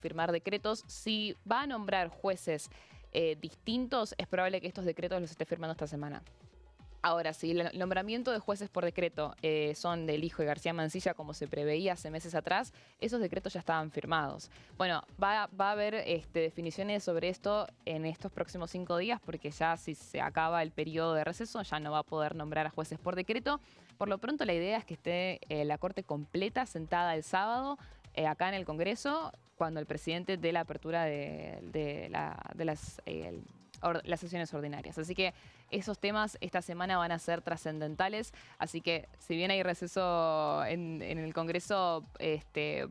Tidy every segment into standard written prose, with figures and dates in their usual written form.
firmar decretos. Si va a nombrar jueces distintos, es probable que estos decretos los esté firmando esta semana. Ahora, si el nombramiento de jueces por decreto son del hijo de García Mansilla, como se preveía hace meses atrás, esos decretos ya estaban firmados. Bueno, va a haber definiciones sobre esto en estos próximos 5 días, porque ya si se acaba el periodo de receso, ya no va a poder nombrar a jueces por decreto. Por lo pronto, la idea es que esté la Corte completa sentada el sábado acá en el Congreso, cuando el presidente dé la apertura de las sesiones ordinarias. Así que esos temas esta semana van a ser trascendentales. Así que si bien hay receso en el Congreso,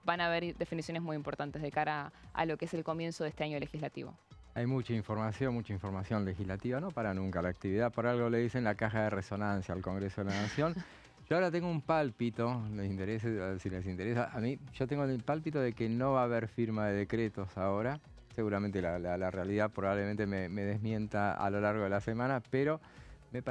van a haber definiciones muy importantes de cara a lo que es el comienzo de este año legislativo. Hay mucha información legislativa, no para nunca la actividad. Por algo le dicen la caja de resonancia al Congreso de la Nación. Yo ahora tengo un pálpito, si les interesa, a mí yo tengo el pálpito de que no va a haber firma de decretos ahora. Seguramente la realidad probablemente me desmienta a lo largo de la semana, pero me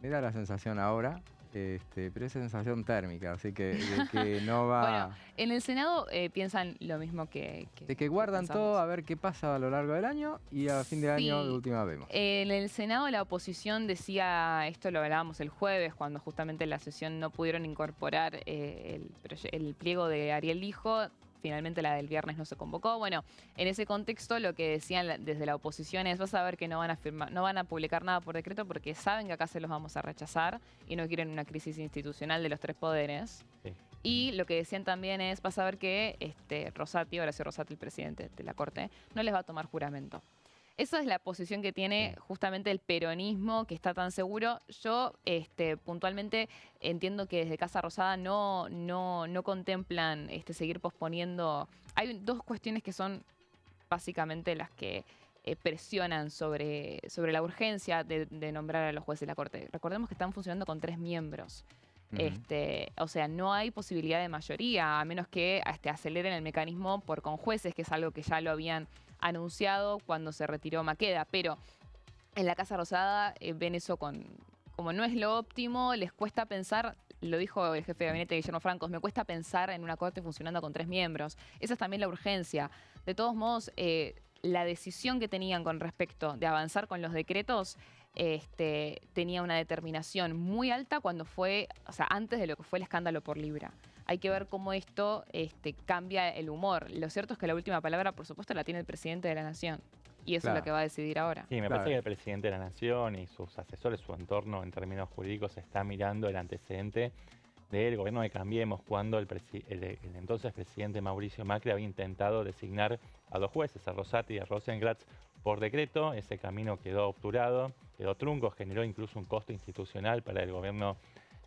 da la sensación ahora, pero es sensación térmica, así que de que no va... Bueno, en el Senado piensan lo mismo de que guardan todo a ver qué pasa a lo largo del año y a fin de año de última vemos. En el Senado la oposición decía, esto lo hablábamos el jueves, cuando justamente en la sesión no pudieron incorporar el pliego de Ariel Lijo. Finalmente la del viernes no se convocó. Bueno, en ese contexto lo que decían desde la oposición es, vas a ver que no van a publicar nada por decreto porque saben que acá se los vamos a rechazar y no quieren una crisis institucional de los tres poderes. Sí. Y lo que decían también es, vas a ver que Horacio Rosati, el presidente de la Corte, no les va a tomar juramento. Esa es la posición que tiene justamente el peronismo, que está tan seguro. Yo puntualmente entiendo que desde Casa Rosada no contemplan seguir posponiendo. Hay dos cuestiones que son básicamente las que presionan sobre la urgencia de nombrar a los jueces de la Corte. Recordemos que están funcionando con 3 miembros. O sea, no hay posibilidad de mayoría, a menos que aceleren el mecanismo por conjueces, que es algo que ya lo habían anunciado cuando se retiró Maqueda. Pero en la Casa Rosada ven eso como no es lo óptimo, les cuesta pensar, lo dijo el jefe de gabinete Guillermo Francos, me cuesta pensar en una Corte funcionando con 3 miembros. Esa es también la urgencia. De todos modos, la decisión que tenían con respecto de avanzar con los decretos tenía una determinación muy alta cuando fue, o sea, antes de lo que fue el escándalo por Libra. Hay que ver cómo esto cambia el humor. Lo cierto es que la última palabra, por supuesto, la tiene el presidente de la Nación. Y eso es lo que va a decidir ahora. Sí, me parece que el presidente de la Nación y sus asesores, su entorno en términos jurídicos, está mirando el antecedente del gobierno de Cambiemos, cuando el entonces presidente Mauricio Macri había intentado designar a 2 jueces, a Rosati y a Rosenkrantz, por decreto. Ese camino quedó obturado, quedó trunco, generó incluso un costo institucional para el gobierno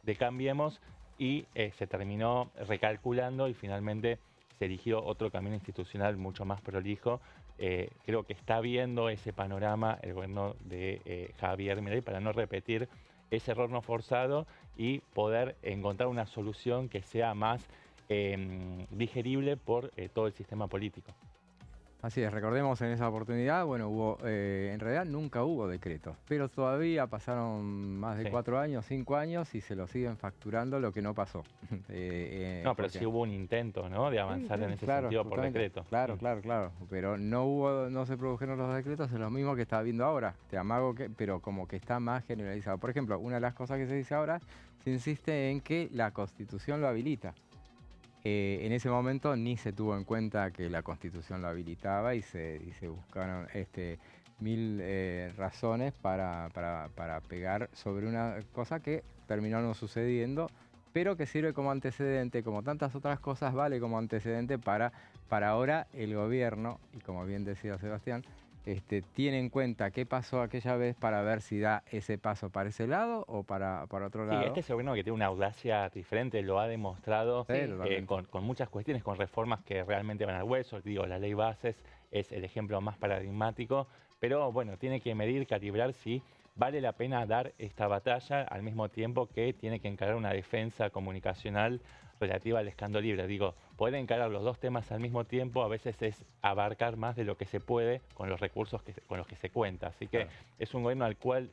de Cambiemos y se terminó recalculando y finalmente se eligió otro camino institucional mucho más prolijo. Creo que está viendo ese panorama el gobierno de Javier Milei para no repetir ese error no forzado y poder encontrar una solución que sea más digerible por todo el sistema político. Así es, recordemos en esa oportunidad, bueno, en realidad nunca hubo decretos, pero todavía pasaron más de 4 años, 5 años y se lo siguen facturando lo que no pasó. No, pero sí hubo un intento, ¿no?, de avanzar en ese sentido por decreto. Claro, pero no se produjeron los decretos, es lo mismo que está viendo ahora, te amago pero como que está más generalizado. Por ejemplo, una de las cosas que se dice ahora, se insiste en que la Constitución lo habilita. En ese momento ni se tuvo en cuenta que la Constitución lo habilitaba y se buscaron 1000 razones para pegar sobre una cosa que terminó no sucediendo, pero que sirve como antecedente, como tantas otras cosas, vale como antecedente para ahora el gobierno, y como bien decía Sebastián, tiene en cuenta qué pasó aquella vez para ver si da ese paso para ese lado o para otro lado. Sí, este es el gobierno que tiene una audacia diferente, lo ha demostrado con muchas cuestiones, con reformas que realmente van al hueso. Digo, la ley Bases es el ejemplo más paradigmático, pero bueno, tiene que medir, calibrar si vale la pena dar esta batalla al mismo tiempo que tiene que encarar una defensa comunicacional relativa al escándalo Libra. Digo, poder encarar los dos temas al mismo tiempo a veces es abarcar más de lo que se puede con los recursos con los que se cuenta. Así que es un gobierno al cual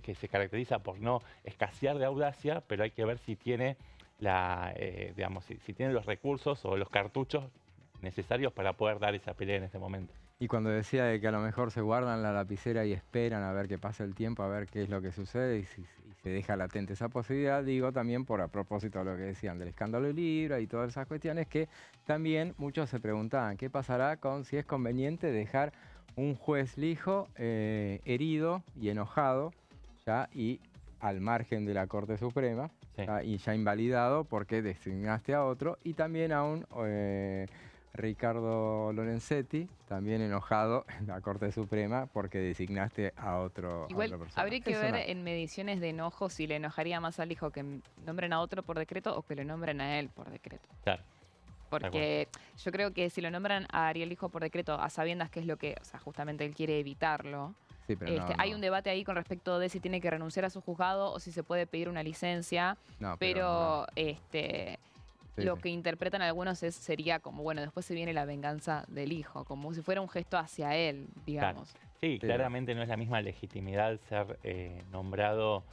que se caracteriza por no escasear de audacia, pero hay que ver si tiene si tiene los recursos o los cartuchos necesarios para poder dar esa pelea en este momento. Y cuando decía de que a lo mejor se guardan la lapicera y esperan a ver qué pasa el tiempo, a ver qué es lo que sucede y si se deja latente esa posibilidad, digo también a propósito de lo que decían del escándalo de Libra y todas esas cuestiones, que también muchos se preguntaban qué pasará con si es conveniente dejar un juez lijo herido y enojado ya y al margen de la Corte Suprema, Sí. y ya invalidado porque designaste a otro, y también a un Ricardo Lorenzetti, también enojado en la Corte Suprema porque designaste a otro. Igual a otra persona. habría que Eso ver nada. en mediciones de enojo si le enojaría más al hijo que nombren a otro por decreto o que lo nombren a él por decreto. Claro. Porque yo creo que si lo nombran a Ariel Hijo por decreto, a sabiendas que es lo que, o sea, justamente él quiere evitarlo, Sí, pero hay un debate ahí con respecto de si tiene que renunciar a su juzgado o si se puede pedir una licencia, no, pero Sí, lo sí. que interpretan algunos sería como, bueno, después se viene la venganza del hijo, como si fuera un gesto hacia él, digamos. Sí, claramente no es la misma legitimidad ser nombrado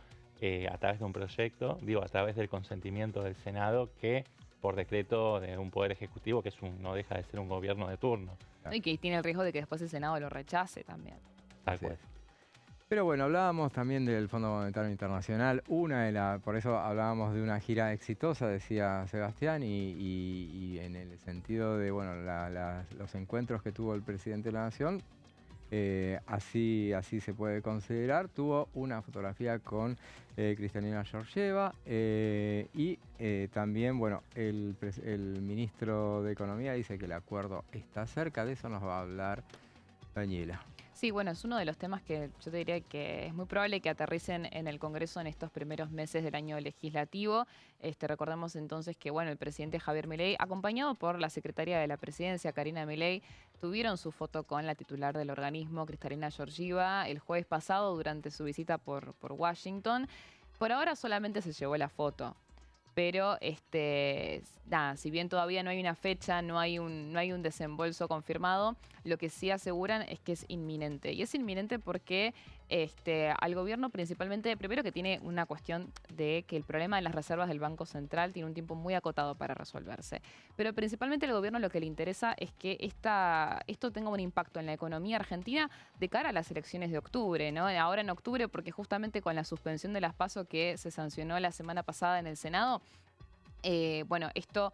a través de un proyecto, digo, a través del consentimiento del Senado, que por decreto de un poder ejecutivo que no deja de ser un gobierno de turno. Y que tiene el riesgo de que después el Senado lo rechace también. Tal Así cual. es. Pero bueno, hablábamos también del Fondo Monetario Internacional, por eso hablábamos de una gira exitosa, decía Sebastián, y en el sentido de bueno, los encuentros que tuvo el presidente de la Nación, así se puede considerar. Tuvo una fotografía con Kristalina Georgieva y también, bueno, el ministro de Economía dice que el acuerdo está cerca, de eso nos va a hablar Daniela. Sí, bueno, es uno de los temas que yo te diría que es muy probable que aterricen en el Congreso en estos primeros meses del año legislativo. Recordemos entonces que bueno, el presidente Javier Milei, acompañado por la secretaria de la Presidencia, Karina Milei, tuvieron su foto con la titular del organismo, Kristalina Georgieva, el jueves pasado durante su visita por Washington. Por ahora solamente se llevó la foto. Pero nada, si bien todavía no hay una fecha, no hay un desembolso confirmado, lo que sí aseguran es que es inminente. Y es inminente porque al gobierno principalmente, primero que tiene una cuestión de que el problema de las reservas del Banco Central tiene un tiempo muy acotado para resolverse. Pero principalmente al gobierno lo que le interesa es que esto tenga un impacto en la economía argentina de cara a las elecciones de octubre, ¿no? Ahora en octubre, porque justamente con la suspensión de las PASO que se sancionó la semana pasada en el Senado, bueno, esto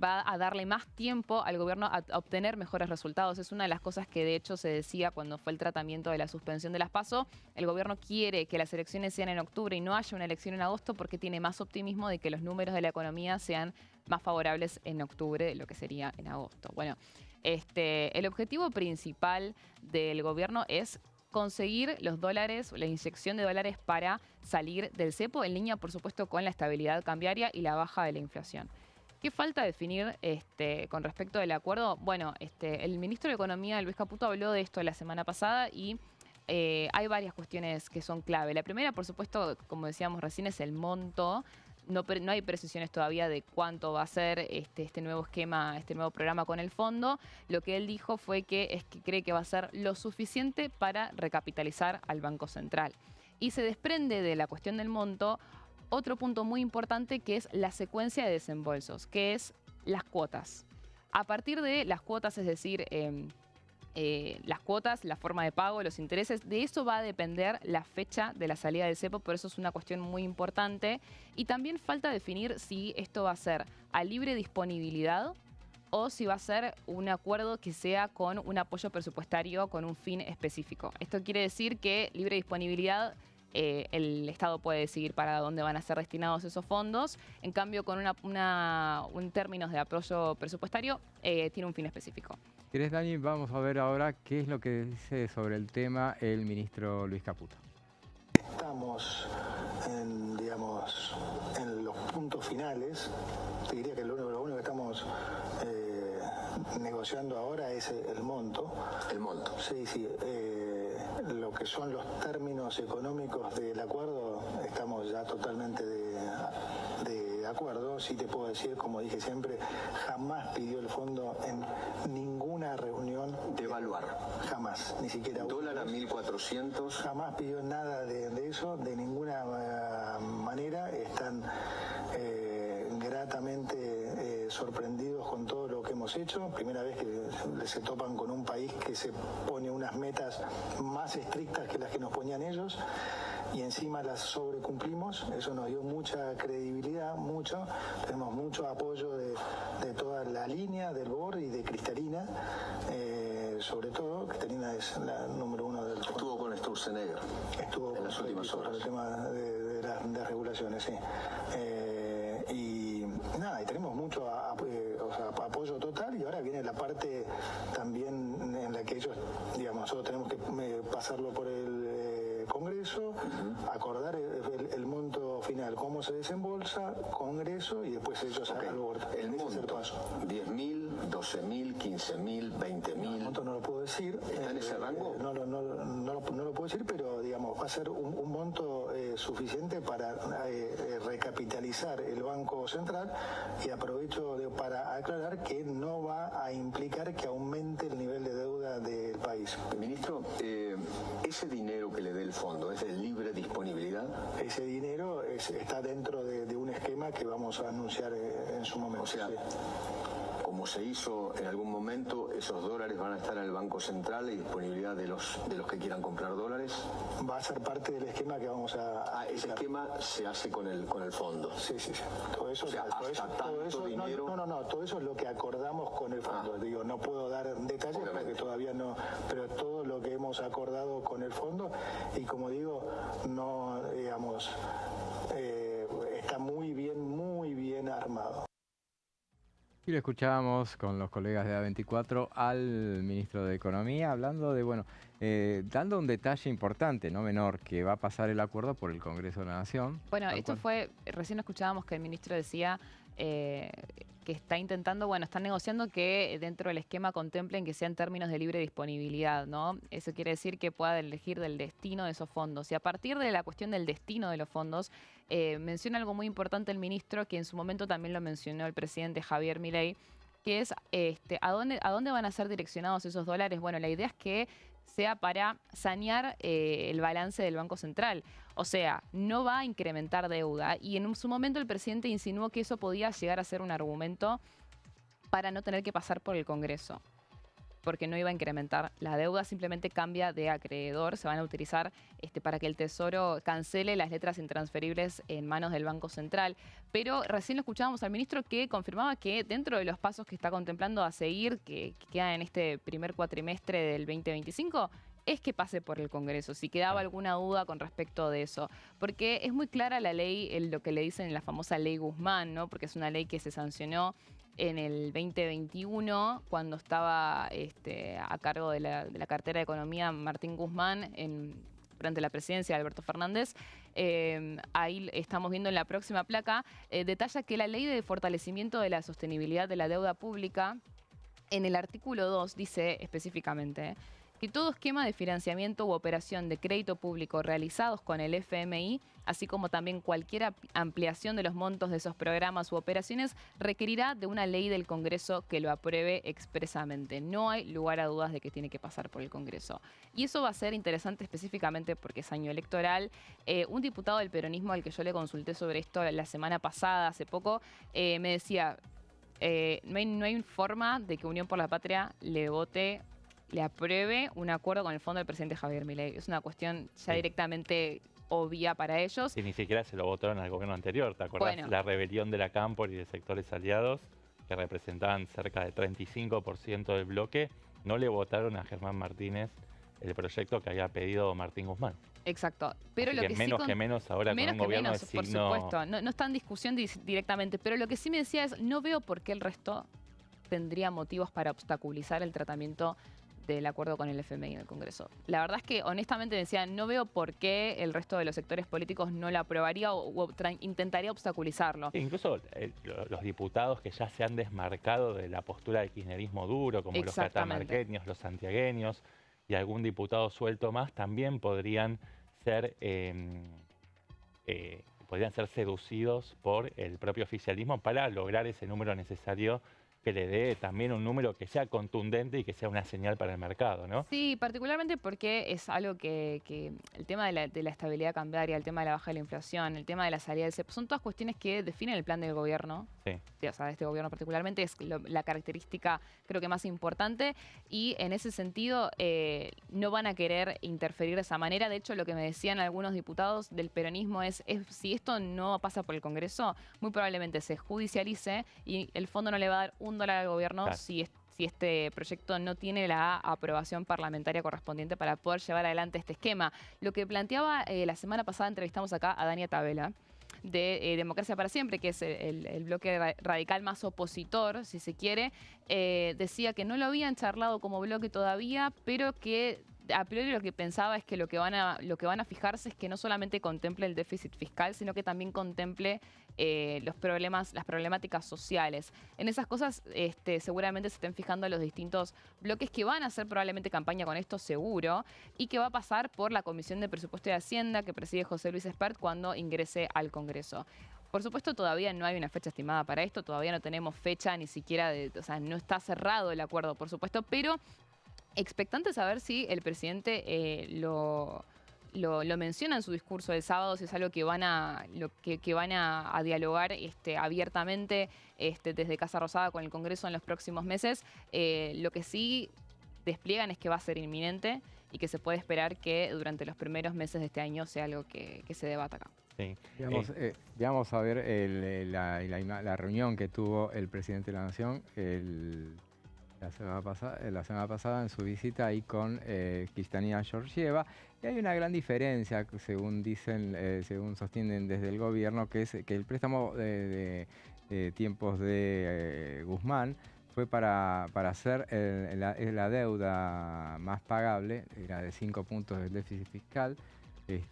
va a darle más tiempo al gobierno a obtener mejores resultados. Es una de las cosas que de hecho se decía cuando fue el tratamiento de la suspensión de las PASO. El gobierno quiere que las elecciones sean en octubre y no haya una elección en agosto porque tiene más optimismo de que los números de la economía sean más favorables en octubre de lo que sería en agosto. Bueno, el objetivo principal del gobierno es conseguir los dólares, la inyección de dólares para salir del cepo, en línea, por supuesto, con la estabilidad cambiaria y la baja de la inflación. ¿Qué falta definir con respecto del acuerdo? Bueno, el ministro de Economía, Luis Caputo, habló de esto la semana pasada y hay varias cuestiones que son clave. La primera, por supuesto, como decíamos recién, es el monto. No hay precisiones todavía de cuánto va a ser este nuevo esquema, este nuevo programa con el fondo. Lo que él dijo fue que cree que va a ser lo suficiente para recapitalizar al Banco Central. Y se desprende de la cuestión del monto otro punto muy importante que es la secuencia de desembolsos, que es las cuotas. A partir de las cuotas, es decir, las cuotas, la forma de pago, los intereses, de eso va a depender la fecha de la salida del cepo, por eso es una cuestión muy importante. Y también falta definir si esto va a ser a libre disponibilidad o si va a ser un acuerdo que sea con un apoyo presupuestario con un fin específico. Esto quiere decir que libre disponibilidad, el Estado puede decidir para dónde van a ser destinados esos fondos. En cambio, con un términos de apoyo presupuestario, tiene un fin específico. ¿Querés, Dani? Vamos a ver ahora qué es lo que dice sobre el tema el ministro Luis Caputo. Estamos en los puntos finales. Te diría que lo único que estamos negociando ahora es el monto. El monto. Sí. Lo que son los términos económicos del acuerdo, estamos ya totalmente de acuerdo. Sí te puedo decir, como dije siempre, jamás pidió el fondo en ninguna reunión. Devaluar. Jamás, ni siquiera. Dólar a 1.400. Jamás pidió nada de eso, de ninguna manera. Están gratamente sorprendidos con todo lo que hemos hecho, primera vez que se topan con un país que se pone unas metas más estrictas que las que nos ponían ellos y encima las sobrecumplimos. Eso nos dio mucha credibilidad, tenemos mucho apoyo de toda la línea del BOR y de Cristalina, sobre todo. Cristalina es la número uno del... Estuvo con Sturzenegger en las últimas horas. El tema de las regulaciones, sí. Y nada, y tenemos mucho apoyo total, y ahora viene la parte también en la que ellos, digamos, nosotros tenemos que pasarlo por el Congreso, acordar el monto final, cómo se desembolsa, Congreso, y después ellos al BOR. El monto, 10.000, 12.000, 15.000, 20.000. El monto no lo puedo decir. ¿Está en ese rango? No lo puedo decir, pero digamos, va a ser un monto suficiente para recapitalizar el Banco Central, y aprovecho para aclarar que no va a implicar que aumente el nivel de deuda del país. Ministro, ese dinero que le dé el fondo, ¿es de libre disponibilidad? Ese dinero está dentro de un esquema que vamos a anunciar en su momento. O sea, sí. Como se hizo en algún momento, esos dólares van a estar en el Banco Central y disponibilidad de los que quieran comprar dólares. Va a ser parte del esquema que vamos a ese esquema se hace con el fondo. Sí. Todo eso, o sea, todo eso dinero... todo eso es lo que acordamos con el fondo. Digo, no puedo dar detalles, obviamente, porque todavía no, pero todo lo que hemos acordado con el fondo, y como digo, no, digamos, está muy bien armado. Y lo escuchábamos con los colegas de A24 al ministro de Economía hablando de, dando un detalle importante, no menor, que va a pasar el acuerdo por el Congreso de la Nación. Bueno, recién escuchábamos que el ministro decía que está intentando, están negociando que dentro del esquema contemplen que sean términos de libre disponibilidad, ¿no? Eso quiere decir que pueda elegir del destino de esos fondos. Y a partir de la cuestión del destino de los fondos, menciona algo muy importante el ministro, que en su momento también lo mencionó el presidente Javier Milei, que es ¿a dónde van a ser direccionados esos dólares? Bueno, la idea es que sea para sanear el balance del Banco Central. O sea, no va a incrementar deuda. Y en su momento el presidente insinuó que eso podía llegar a ser un argumento para no tener que pasar por el Congreso, porque no iba a incrementar la deuda, simplemente cambia de acreedor, se van a utilizar para que el Tesoro cancele las letras intransferibles en manos del Banco Central. Pero recién lo escuchábamos al ministro que confirmaba que dentro de los pasos que está contemplando a seguir, que quedan en este primer cuatrimestre del 2025, es que pase por el Congreso, si quedaba alguna duda con respecto de eso. Porque es muy clara la ley, lo que le dicen en la famosa ley Guzmán, ¿no? Porque es una ley que se sancionó en el 2021, cuando estaba a cargo de la cartera de Economía Martín Guzmán durante la presidencia de Alberto Fernández. Ahí estamos viendo en la próxima placa, detalla que la ley de fortalecimiento de la sostenibilidad de la deuda pública, en el artículo 2 dice específicamente que todo esquema de financiamiento u operación de crédito público realizados con el FMI, así como también cualquier ampliación de los montos de esos programas u operaciones, requerirá de una ley del Congreso que lo apruebe expresamente. No hay lugar a dudas de que tiene que pasar por el Congreso. Y eso va a ser interesante específicamente porque es año electoral. Un diputado del peronismo al que yo le consulté sobre esto la semana pasada, hace poco, me decía, no hay forma de que Unión por la Patria le apruebe un acuerdo con el fondo del presidente Javier Milei. Es una cuestión ya directamente obvia para ellos. Y ni siquiera se lo votaron al gobierno anterior. ¿Te acordás? Bueno, la rebelión de la Cámpora y de sectores aliados, que representaban cerca del 35% del bloque, no le votaron a Germán Martínez el proyecto que había pedido Martín Guzmán. Exacto. Pero Así lo que menos que menos ahora con un gobierno de por signo... supuesto. No está en discusión directamente. Pero lo que sí me decía es, no veo por qué el resto tendría motivos para obstaculizar el tratamiento del acuerdo con el FMI en el Congreso. La verdad es que honestamente decía, no veo por qué el resto de los sectores políticos no lo aprobaría o intentaría obstaculizarlo. Incluso los diputados que ya se han desmarcado de la postura del kirchnerismo duro, como los catamarqueños, los santiagueños y algún diputado suelto más, también podrían ser seducidos por el propio oficialismo para lograr ese número necesario que le dé también un número que sea contundente y que sea una señal para el mercado, ¿no? Sí, particularmente porque es algo que el tema de la estabilidad cambiaria, el tema de la baja de la inflación, el tema de la salida del cepo, son todas cuestiones que definen el plan del gobierno. Sí. O sea, de este gobierno particularmente es la característica creo que más importante y en ese sentido no van a querer interferir de esa manera. De hecho, lo que me decían algunos diputados del peronismo es si esto no pasa por el Congreso, muy probablemente se judicialice y el fondo no le va a dar $1 al gobierno Claro. si este proyecto no tiene la aprobación parlamentaria correspondiente para poder llevar adelante este esquema. Lo que planteaba la semana pasada, entrevistamos acá a Dania Tabela, de Democracia para Siempre, que es el bloque radical más opositor, si se quiere, decía que no lo habían charlado como bloque todavía, pero que a priori lo que pensaba es que lo que van a fijarse es que no solamente contemple el déficit fiscal, sino que también contemple las problemáticas sociales. En esas cosas seguramente se estén fijando los distintos bloques que van a hacer probablemente campaña con esto seguro y que va a pasar por la Comisión de Presupuesto y Hacienda que preside José Luis Espert cuando ingrese al Congreso. Por supuesto, todavía no hay una fecha estimada para esto, todavía no tenemos fecha ni siquiera, o sea, no está cerrado el acuerdo, por supuesto, pero expectante saber si el presidente lo menciona en su discurso del sábado, si es algo que van a dialogar abiertamente desde Casa Rosada con el Congreso en los próximos meses. Lo que sí despliegan es que va a ser inminente y que se puede esperar que durante los primeros meses de este año sea algo que se debata acá. Sí. Vamos a ver la reunión que tuvo el presidente de la Nación la semana pasada en su visita ahí con Kristalina Georgieva. Y hay una gran diferencia, según sostienen desde el gobierno, que es que el préstamo de tiempos de Guzmán fue para hacer la deuda más pagable, era de 5 puntos del déficit fiscal.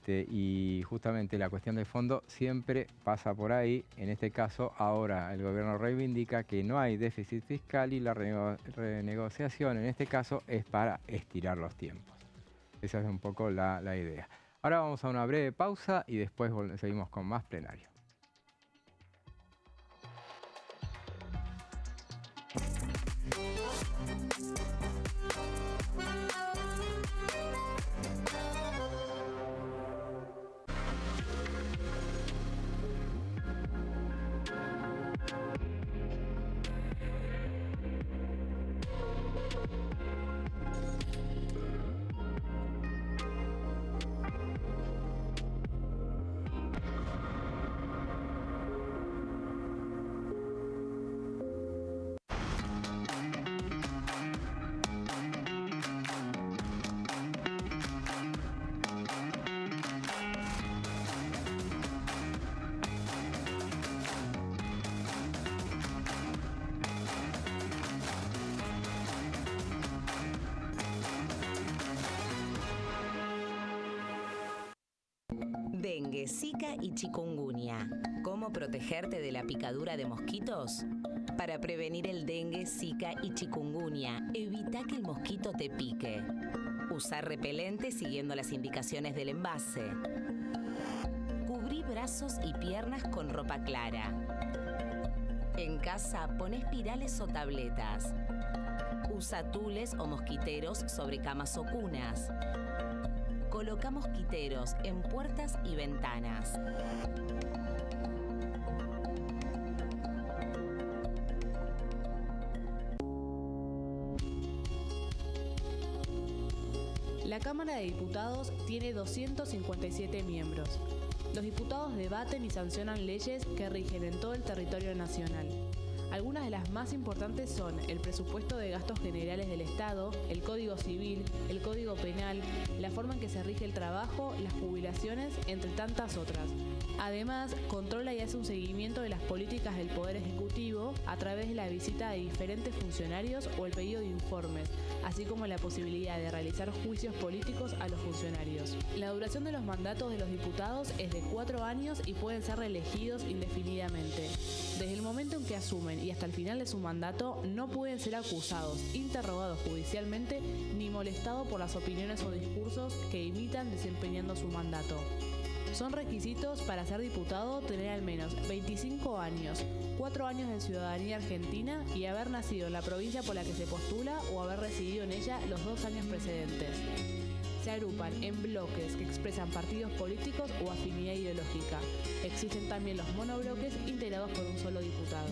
Y justamente la cuestión del fondo siempre pasa por ahí. En este caso, ahora el gobierno reivindica que no hay déficit fiscal y la renegociación en este caso es para estirar los tiempos. Esa es un poco la idea. Ahora vamos a una breve pausa y después seguimos con más plenario. Dengue, Zika y chikungunya. ¿Cómo protegerte de la picadura de mosquitos? Para prevenir el dengue, Zika y chikungunya, evita que el mosquito te pique. Usar repelente siguiendo las indicaciones del envase. Cubrí brazos y piernas con ropa clara. En casa, pon espirales o tabletas. Usa tules o mosquiteros sobre camas o cunas. Coloca mosquiteros en puertas y ventanas. La Cámara de Diputados tiene 257 miembros. Los diputados debaten y sancionan leyes que rigen en todo el territorio nacional. Algunas de las más importantes son el presupuesto de gastos generales del Estado, el Código Civil, el Código Penal, la forma en que se rige el trabajo, las jubilaciones, entre tantas otras. Además, controla y hace un seguimiento de las políticas del Poder Ejecutivo a través de la visita de diferentes funcionarios o el pedido de informes, así como la posibilidad de realizar juicios políticos a los funcionarios. La duración de los mandatos de los diputados es de 4 años y pueden ser reelegidos indefinidamente. Desde el momento en que asumen y hasta el final de su mandato, no pueden ser acusados, interrogados judicialmente, ni molestados por las opiniones o discursos que imitan desempeñando su mandato. Son requisitos para ser diputado tener al menos 25 años, 4 años de ciudadanía argentina y haber nacido en la provincia por la que se postula o haber residido en ella los 2 años precedentes. Se agrupan en bloques que expresan partidos políticos o afinidad ideológica. Existen también los monobloques integrados por un solo diputado.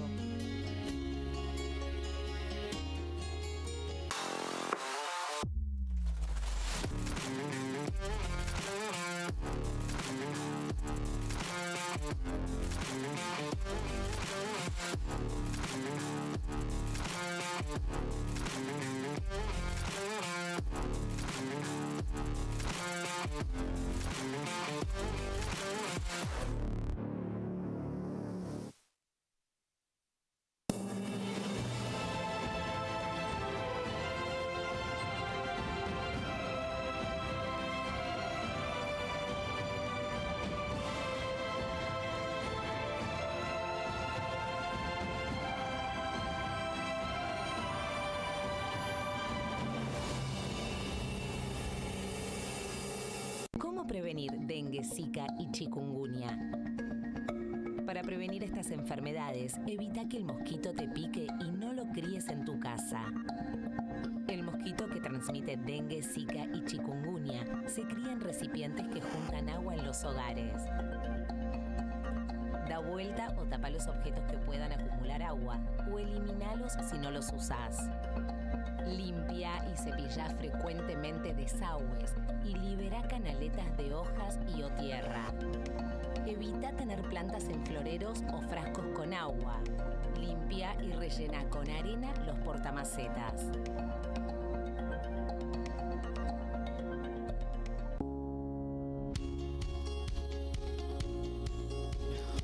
¿Cómo prevenir dengue, zika y chikungunya? Para prevenir estas enfermedades, evita que el mosquito te pique y no lo críes en tu casa. El mosquito que transmite dengue, zika y chikungunya se cría en recipientes que juntan agua en los hogares. Da vuelta o tapa los objetos que puedan acumular agua o eliminalos si no los usás. Limpia y cepilla frecuentemente desagües y libera canaletas de hojas y o tierra. Evita tener plantas en floreros o frascos con agua. Limpia y rellena con arena los portamacetas.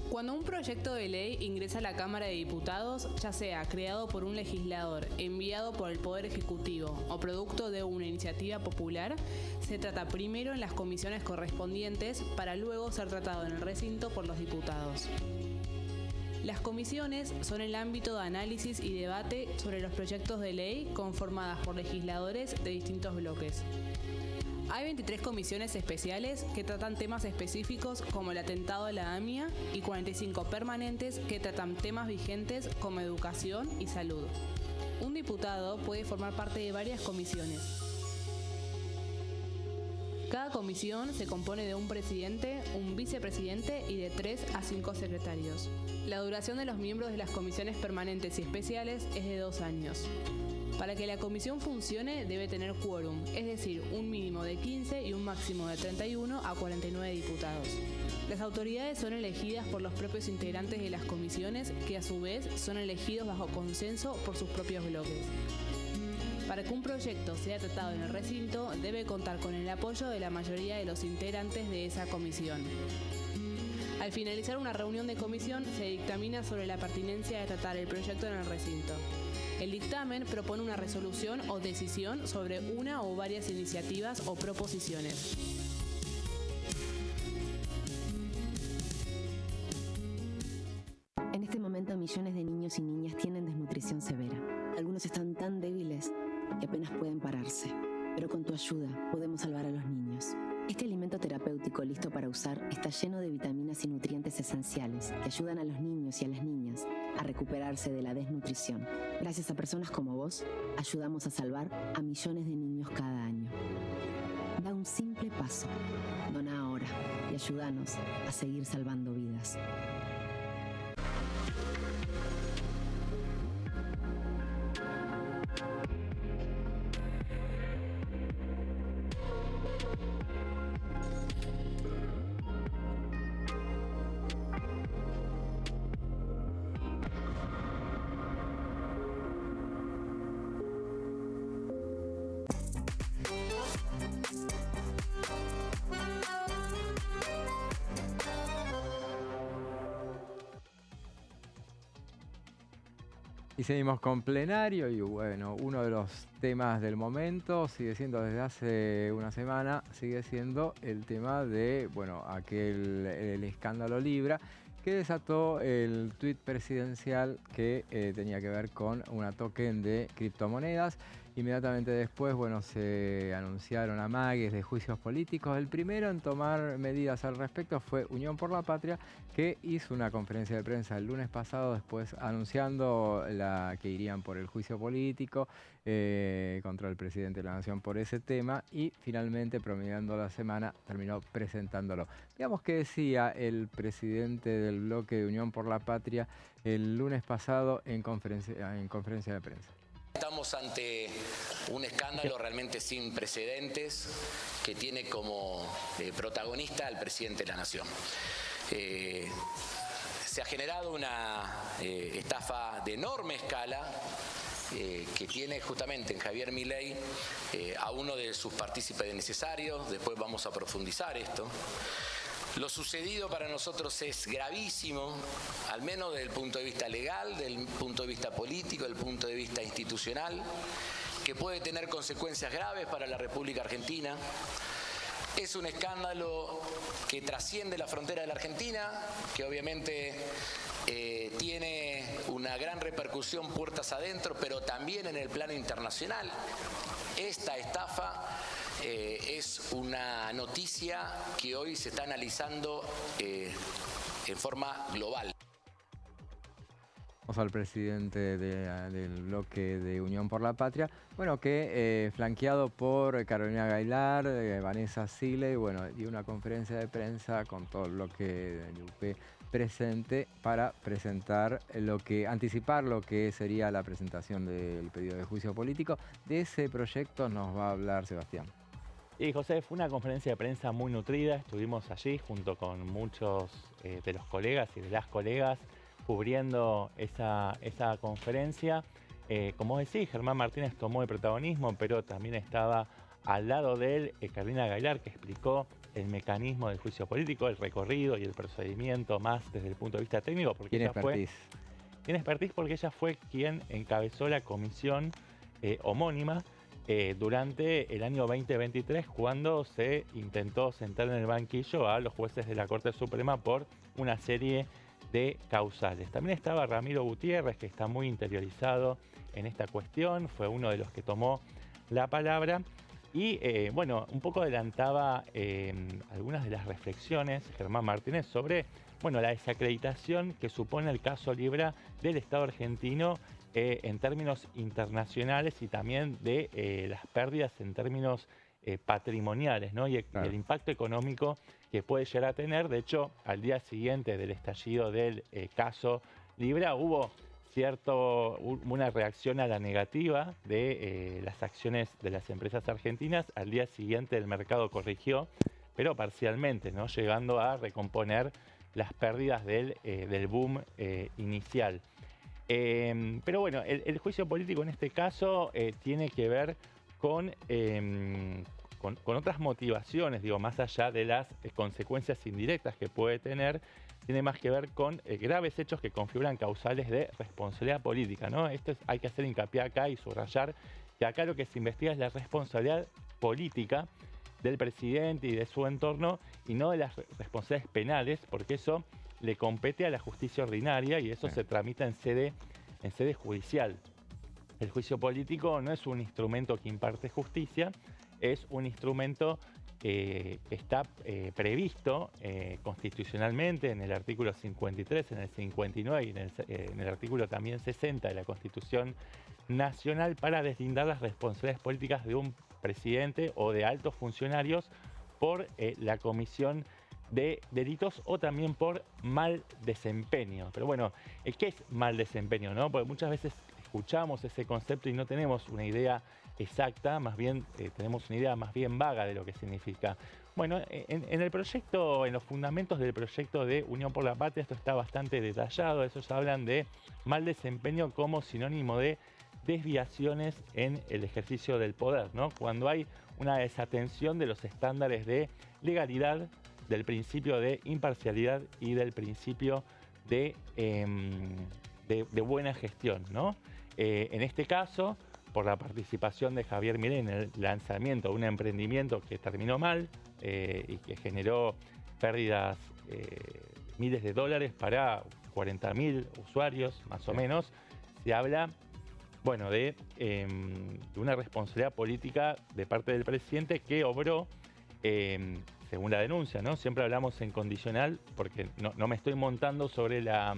Cuando un proyecto de ley ingresa a la Cámara de Diputados, ya sea creado por un legislador, enviado por el Poder Ejecutivo o producto de una iniciativa popular, se trata primero en las comisiones correspondientes para luego ser tratado en el recinto por los diputados. Las comisiones son el ámbito de análisis y debate sobre los proyectos de ley conformadas por legisladores de distintos bloques. Hay 23 comisiones especiales que tratan temas específicos como el atentado de la AMIA y 45 permanentes que tratan temas vigentes como educación y salud. Un diputado puede formar parte de varias comisiones. Cada comisión se compone de un presidente, un vicepresidente y de 3 a 5 secretarios. La duración de los miembros de las comisiones permanentes y especiales es de 2 años. Para que la comisión funcione debe tener quórum, es decir, un mínimo de 15 y un máximo de 31 a 49 diputados. Las autoridades son elegidas por los propios integrantes de las comisiones, que a su vez son elegidos bajo consenso por sus propios bloques. Para que un proyecto sea tratado en el recinto, debe contar con el apoyo de la mayoría de los integrantes de esa comisión. Al finalizar una reunión de comisión, se dictamina sobre la pertinencia de tratar el proyecto en el recinto. El dictamen propone una resolución o decisión sobre una o varias iniciativas o proposiciones. En este momento, millones de niños y niñas tienen desnutrición severa. Algunos están tan débiles que apenas pueden pararse. Pero con tu ayuda podemos salvar a los niños. Este alimento terapéutico listo para usar está lleno de vitaminas y nutrientes esenciales que ayudan a los niños y a las niñas a recuperarse de la desnutrición. Gracias a personas como vos, ayudamos a salvar a millones de niños cada año. Da un simple paso. Dona ahora y ayúdanos a seguir salvando vidas. Y seguimos con plenario y bueno, uno de los temas del momento sigue siendo desde hace una semana, sigue siendo el tema de, bueno, el escándalo Libra que desató el tuit presidencial que tenía que ver con una token de criptomonedas. Inmediatamente después, bueno, se anunciaron amagues de juicios políticos. El primero en tomar medidas al respecto fue Unión por la Patria, que hizo una conferencia de prensa el lunes pasado, después anunciando que irían por el juicio político contra el presidente de la Nación por ese tema, y finalmente, promediando la semana, terminó presentándolo. Veamos qué decía el presidente del bloque de Unión por la Patria el lunes pasado en conferencia de prensa. Estamos ante un escándalo realmente sin precedentes que tiene como protagonista al presidente de la Nación. Se ha generado una estafa de enorme escala que tiene justamente en Javier Milei a uno de sus partícipes necesarios. Después vamos a profundizar esto. Lo sucedido para nosotros es gravísimo, al menos desde el punto de vista legal, del punto de vista político, del punto de vista institucional, que puede tener consecuencias graves para la República Argentina. Es un escándalo que trasciende la frontera de la Argentina, que obviamente tiene una gran repercusión puertas adentro, pero también en el plano internacional. Esta estafa es una noticia que hoy se está analizando en forma global. Vamos al presidente del bloque de Unión por la Patria, bueno, que flanqueado por Carolina Gaylar, Vanessa Sile, bueno, dio una conferencia de prensa con todo el bloque de UP presente para anticipar lo que sería la presentación del pedido de juicio político. De ese proyecto nos va a hablar Sebastián. Sí, José, fue una conferencia de prensa muy nutrida. Estuvimos allí junto con muchos de los colegas y de las colegas cubriendo esa conferencia. Como decís, Germán Martínez tomó el protagonismo, pero también estaba al lado de él Carolina Gaylar, que explicó el mecanismo del juicio político, el recorrido y el procedimiento más desde el punto de vista técnico. Porque ¿Tiene expertise? Tiene expertise porque ella fue quien encabezó la comisión homónima durante el año 2023, cuando se intentó sentar en el banquillo a los jueces de la Corte Suprema por una serie de causales. También estaba Ramiro Gutiérrez, que está muy interiorizado en esta cuestión, fue uno de los que tomó la palabra y, bueno, un poco adelantaba algunas de las reflexiones, Germán Martínez, sobre, bueno, la desacreditación que supone el caso Libra del Estado argentino en términos internacionales y también de las pérdidas en términos patrimoniales, ¿no? Y el impacto económico que puede llegar a tener. De hecho, al día siguiente del estallido del caso Libra hubo una reacción a la negativa de las acciones de las empresas argentinas. Al día siguiente el mercado corrigió, pero parcialmente, ¿no? Llegando a recomponer las pérdidas del boom inicial. Pero bueno, el juicio político en este caso tiene que ver con otras motivaciones, digo, más allá de las consecuencias indirectas que puede tener, tiene más que ver con graves hechos que configuran causales de responsabilidad política, ¿no? Hay que hacer hincapié acá y subrayar que acá lo que se investiga es la responsabilidad política del presidente y de su entorno y no de las responsabilidades penales, porque eso le compete a la justicia ordinaria y eso se tramita en sede judicial. El juicio político no es un instrumento que imparte justicia, es un instrumento que está previsto constitucionalmente en el artículo 53, en el 59 y en el artículo también 60 de la Constitución Nacional para deslindar las responsabilidades políticas de un presidente o de altos funcionarios por la comisión de delitos o también por mal desempeño. Pero bueno, ¿qué es mal desempeño, no? Porque muchas veces escuchamos ese concepto y no tenemos una idea exacta, más bien tenemos una idea más bien vaga de lo que significa. Bueno, en el proyecto, en los fundamentos del proyecto de Unión por la Patria, esto está bastante detallado. Ellos hablan de mal desempeño como sinónimo de desviaciones en el ejercicio del poder, ¿no? Cuando hay una desatención de los estándares de legalidad, del principio de imparcialidad y del principio de buena gestión, ¿no? En este caso, por la participación de Javier Milei en el lanzamiento de un emprendimiento que terminó mal y que generó pérdidas miles de dólares para 40.000 usuarios, más o menos, se habla bueno, de una responsabilidad política de parte del presidente que obró, según la denuncia, ¿no? Siempre hablamos en condicional porque no me estoy montando sobre la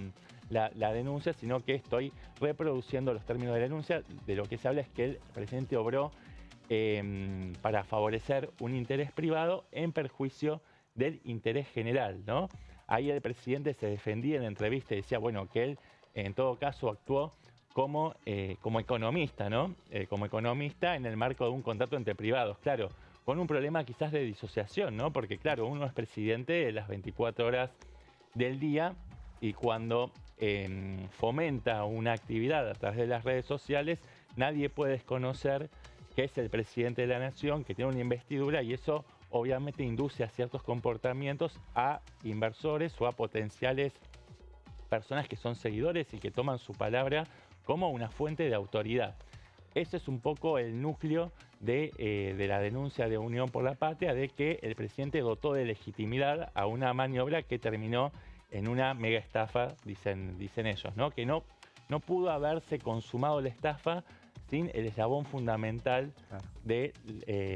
denuncia, sino que estoy reproduciendo los términos de la denuncia. De lo que se habla es que el presidente obró para favorecer un interés privado en perjuicio del interés general, ¿no? Ahí el presidente se defendía en la entrevista y decía, bueno, que él en todo caso actuó como economista, ¿no? Como economista en el marco de un contrato entre privados, claro, con un problema quizás de disociación, ¿no? Porque claro, uno es presidente de las 24 horas del día y cuando fomenta una actividad a través de las redes sociales, nadie puede desconocer que es el presidente de la nación, que tiene una investidura y eso obviamente induce a ciertos comportamientos a inversores o a potenciales personas que son seguidores y que toman su palabra como una fuente de autoridad. Ese es un poco el núcleo de la denuncia de Unión por la Patria, de que el presidente dotó de legitimidad a una maniobra que terminó en una mega estafa, dicen ellos, ¿no? Que no pudo haberse consumado la estafa sin el eslabón fundamental de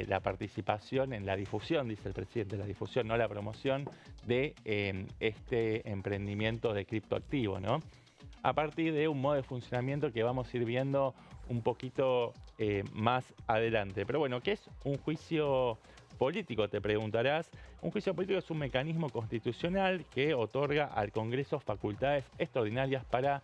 la participación en la difusión, dice el presidente, la difusión, no la promoción de este emprendimiento de criptoactivo, ¿no? A partir de un modo de funcionamiento que vamos a ir viendo un poquito más adelante. Pero bueno, ¿qué es un juicio político? Te preguntarás. Un juicio político es un mecanismo constitucional que otorga al Congreso facultades extraordinarias para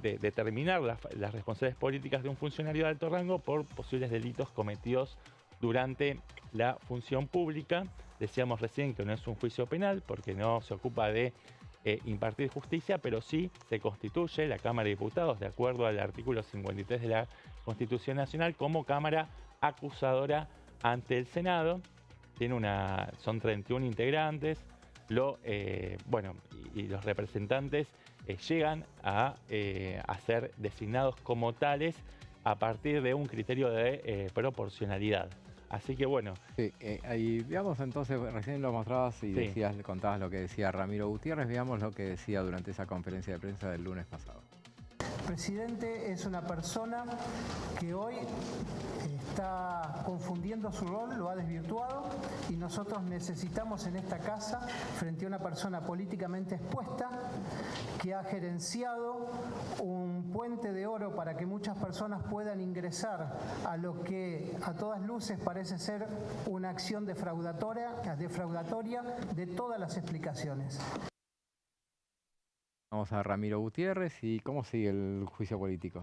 determinar las responsabilidades políticas de un funcionario de alto rango por posibles delitos cometidos durante la función pública. Decíamos recién que no es un juicio penal porque no se ocupa de impartir justicia, pero sí se constituye la Cámara de Diputados, de acuerdo al artículo 53 de la Constitución Nacional, como Cámara acusadora ante el Senado. Son 31 integrantes, y los representantes llegan a ser designados como tales a partir de un criterio de proporcionalidad. Así que bueno. Sí, ahí veamos entonces, recién lo mostrabas y sí, contabas lo que decía Ramiro Gutiérrez, veamos lo que decía durante esa conferencia de prensa del lunes pasado. El presidente es una persona que hoy está confundiendo su rol, lo ha desvirtuado y nosotros necesitamos en esta casa, frente a una persona políticamente expuesta, que ha gerenciado un puente de oro para que muchas personas puedan ingresar a lo que a todas luces parece ser una acción defraudatoria de todas las explicaciones. Vamos a Ramiro Gutiérrez y ¿cómo sigue el juicio político?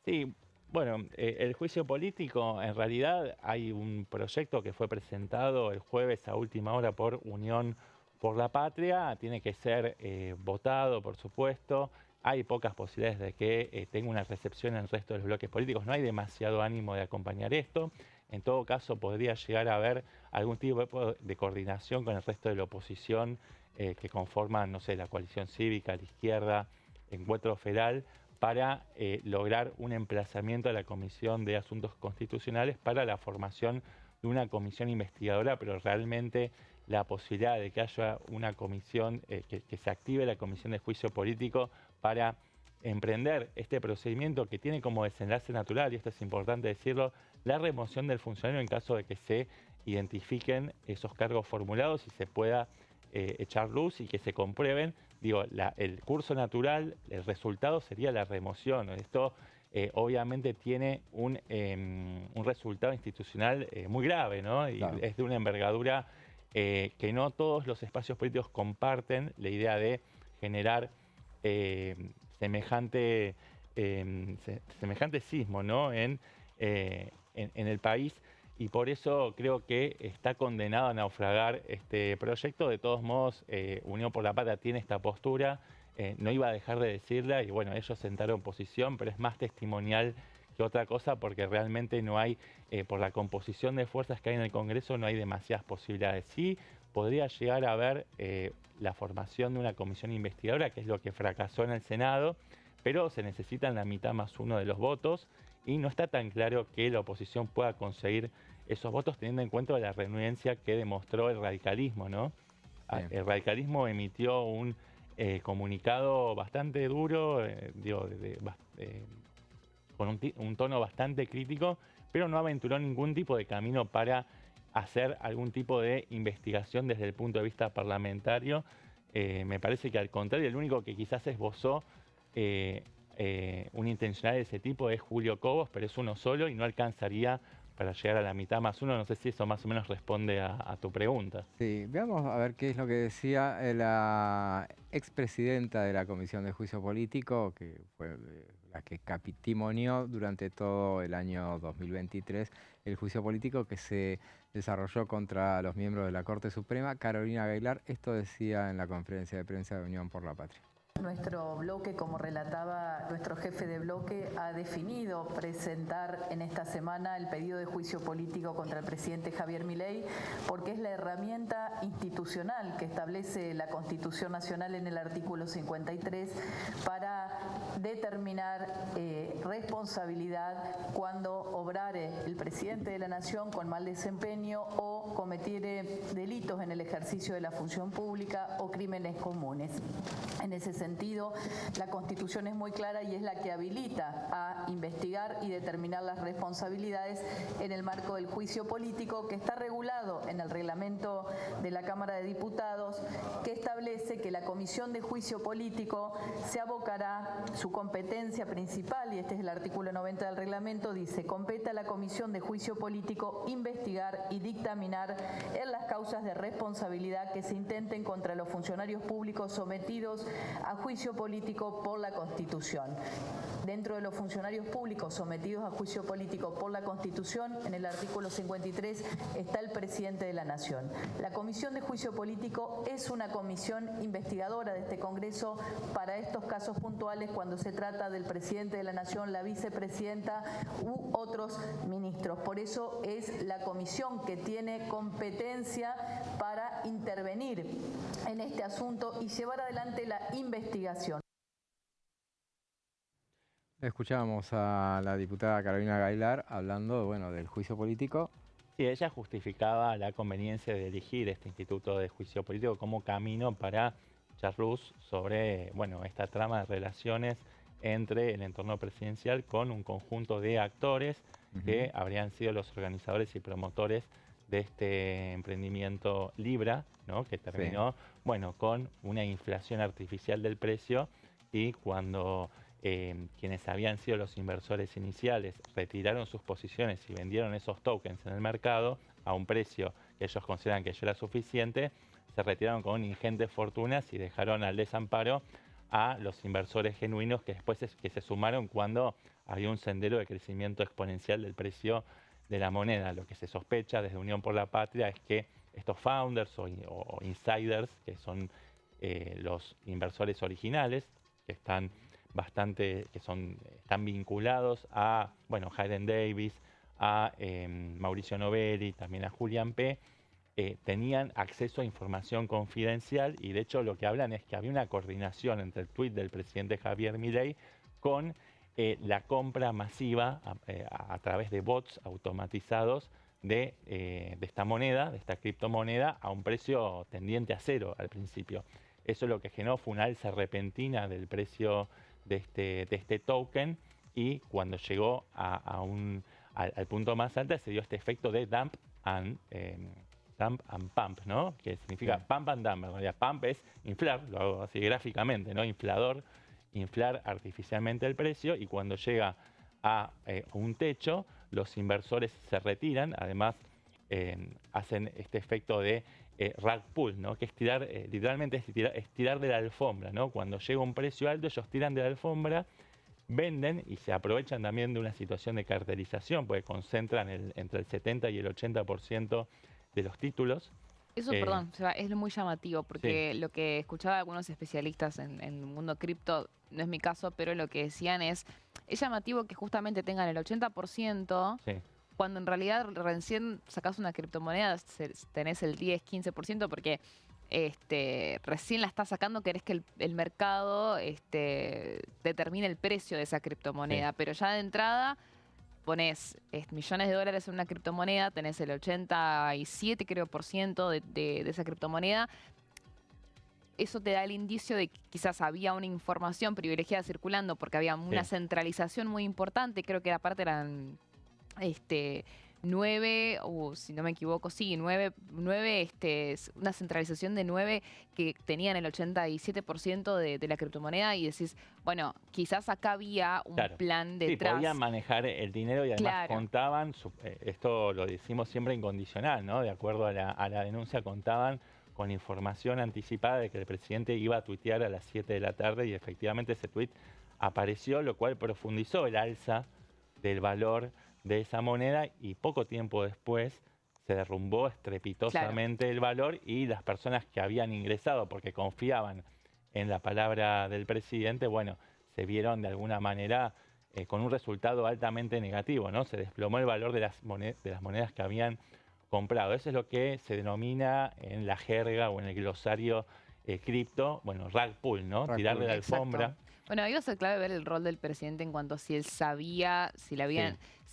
Sí, bueno, el juicio político, en realidad hay un proyecto que fue presentado el jueves a última hora por Unión por la Patria, tiene que ser votado, por supuesto. Hay pocas posibilidades de que tenga una recepción en el resto de los bloques políticos, no hay demasiado ánimo de acompañar esto. En todo caso, podría llegar a haber algún tipo de coordinación con el resto de la oposición que conforman, no sé, la coalición cívica, la izquierda, Encuentro Federal, para lograr un emplazamiento a la Comisión de Asuntos Constitucionales para la formación de una comisión investigadora, pero realmente la posibilidad de que haya una comisión, que se active la comisión de juicio político para emprender este procedimiento que tiene como desenlace natural, y esto es importante decirlo, la remoción del funcionario en caso de que se identifiquen esos cargos formulados y se pueda echar luz y que se comprueben. Digo, el curso natural, el resultado sería la remoción. Esto obviamente tiene un resultado institucional muy grave, ¿no? Y claro, es de una envergadura que no todos los espacios políticos comparten la idea de generar semejante sismo, ¿no? en el país. Y por eso creo que está condenado a naufragar este proyecto. De todos modos, Unión por la Patria tiene esta postura, no iba a dejar de decirla y bueno, ellos sentaron posición, pero es más testimonial que otra cosa porque realmente no hay, por la composición de fuerzas que hay en el Congreso, no hay demasiadas posibilidades. Sí, podría llegar a haber la formación de una comisión investigadora, que es lo que fracasó en el Senado, pero se necesitan la mitad más uno de los votos y no está tan claro que la oposición pueda conseguir esos votos teniendo en cuenta la renuencia que demostró el radicalismo, ¿no? Bien. El radicalismo emitió un con un tono bastante crítico, pero no aventuró ningún tipo de camino para hacer algún tipo de investigación desde el punto de vista parlamentario. Me parece que al contrario, el único que quizás esbozó un intencional de ese tipo es Julio Cobos, pero es uno solo y no alcanzaría para llegar a la mitad más uno. No sé si eso más o menos responde a tu pregunta. Sí, veamos a ver qué es lo que decía la expresidenta de la Comisión de Juicio Político, que fue la que testimonió durante todo el año 2023 el juicio político que se desarrolló contra los miembros de la Corte Suprema. Carolina Gaylar, esto decía en la conferencia de prensa de Unión por la Patria. Nuestro bloque, como relataba nuestro jefe de bloque, ha definido presentar en esta semana el pedido de juicio político contra el presidente Javier Milei, porque es la herramienta institucional que establece la Constitución Nacional en el artículo 53 para determinar responsabilidad cuando obrare el presidente de la Nación con mal desempeño o cometiere delitos en el ejercicio de la función pública o crímenes comunes. En ese sentido, la Constitución es muy clara y es la que habilita a investigar y determinar las responsabilidades en el marco del juicio político, que está regulado en el reglamento de la Cámara de Diputados, que establece que la Comisión de Juicio Político se abocará, su competencia principal, y este es el artículo 90 del reglamento, dice: compete a la Comisión de Juicio Político investigar y dictaminar en las causas de responsabilidad que se intenten contra los funcionarios públicos sometidos a juicio político por la Constitución. Dentro de los funcionarios públicos sometidos a juicio político por la Constitución, en el artículo 53 está el presidente de la Nación. La Comisión de Juicio Político es una comisión investigadora de este Congreso para estos casos puntuales cuando se trata del presidente de la Nación, la vicepresidenta u otros ministros. Por eso es la comisión que tiene competencia para intervenir en este asunto y llevar adelante la investigación. Escuchábamos a la diputada Carolina Gaylar hablando, bueno, del juicio político. Sí, ella justificaba la conveniencia de elegir este Instituto de Juicio Político como camino para echar luz sobre, bueno, esta trama de relaciones entre el entorno presidencial con un conjunto de actores que habrían sido los organizadores y promotores de este emprendimiento Libra, ¿no? Que terminó, bueno, con una inflación artificial del precio, y cuando quienes habían sido los inversores iniciales retiraron sus posiciones y vendieron esos tokens en el mercado a un precio que ellos consideran que ya era suficiente, se retiraron con ingentes fortunas y dejaron al desamparo a los inversores genuinos que después que se sumaron cuando había un sendero de crecimiento exponencial del precio de la moneda. Lo que se sospecha desde Unión por la Patria es que estos founders o insiders, que son los inversores originales, que están están vinculados a, bueno, Hayden Davis, a Mauricio Novelli, también a Julián P., tenían acceso a información confidencial, y de hecho lo que hablan es que había una coordinación entre el tuit del presidente Javier Milei con la compra masiva a través de bots automatizados de esta moneda, de esta criptomoneda, a un precio tendiente a cero al principio. Eso lo que generó fue una alza repentina del precio de este token, y cuando llegó al punto más alto se dio este efecto de dump and pump, ¿no? Que significa pump and dump. En realidad, pump es inflar, lo hago así gráficamente, ¿no? Inflar artificialmente el precio, y cuando llega a un techo, los inversores se retiran. Además, hacen este efecto de rug pull, ¿no? Que es tirar, literalmente es tirar de la alfombra, ¿no? Cuando llega un precio alto, ellos tiran de la alfombra, venden y se aprovechan también de una situación de cartelización, porque concentran entre el 70 y el 80% de los títulos. Eso, perdón, es muy llamativo, porque lo que escuchaba algunos especialistas en el mundo cripto, no es mi caso, pero lo que decían es llamativo que justamente tengan el 80%, cuando en realidad recién sacás una criptomoneda, tenés el 10, 15%, porque recién la estás sacando, querés que el mercado determine el precio de esa criptomoneda, pero ya de entrada pones millones de dólares en una criptomoneda, tenés el 87, creo, % de esa criptomoneda. eso te da el indicio de que quizás había una información privilegiada circulando porque había una centralización muy importante, creo que aparte eran 9, o si no me equivoco, sí, 9, una centralización de 9 que tenían el 87% de la criptomoneda y decís, bueno, quizás acá había un plan detrás. Sí, podían manejar el dinero y además contaban, esto lo decimos siempre incondicional, ¿no? De acuerdo a la denuncia, contaban con información anticipada de que el presidente iba a tuitear a las 7 de la tarde y efectivamente ese tuit apareció, lo cual profundizó el alza del valor de esa moneda y poco tiempo después se derrumbó estrepitosamente el valor y las personas que habían ingresado porque confiaban en la palabra del presidente, bueno, se vieron de alguna manera con un resultado altamente negativo, ¿no? Se desplomó el valor de las monedas que habían comprado. Eso es lo que se denomina en la jerga o en el glosario cripto, bueno, rug pull, ¿no? Tirar de la alfombra. Exacto. Bueno, ahí va a ser clave ver el rol del presidente en cuanto a si él sabía, si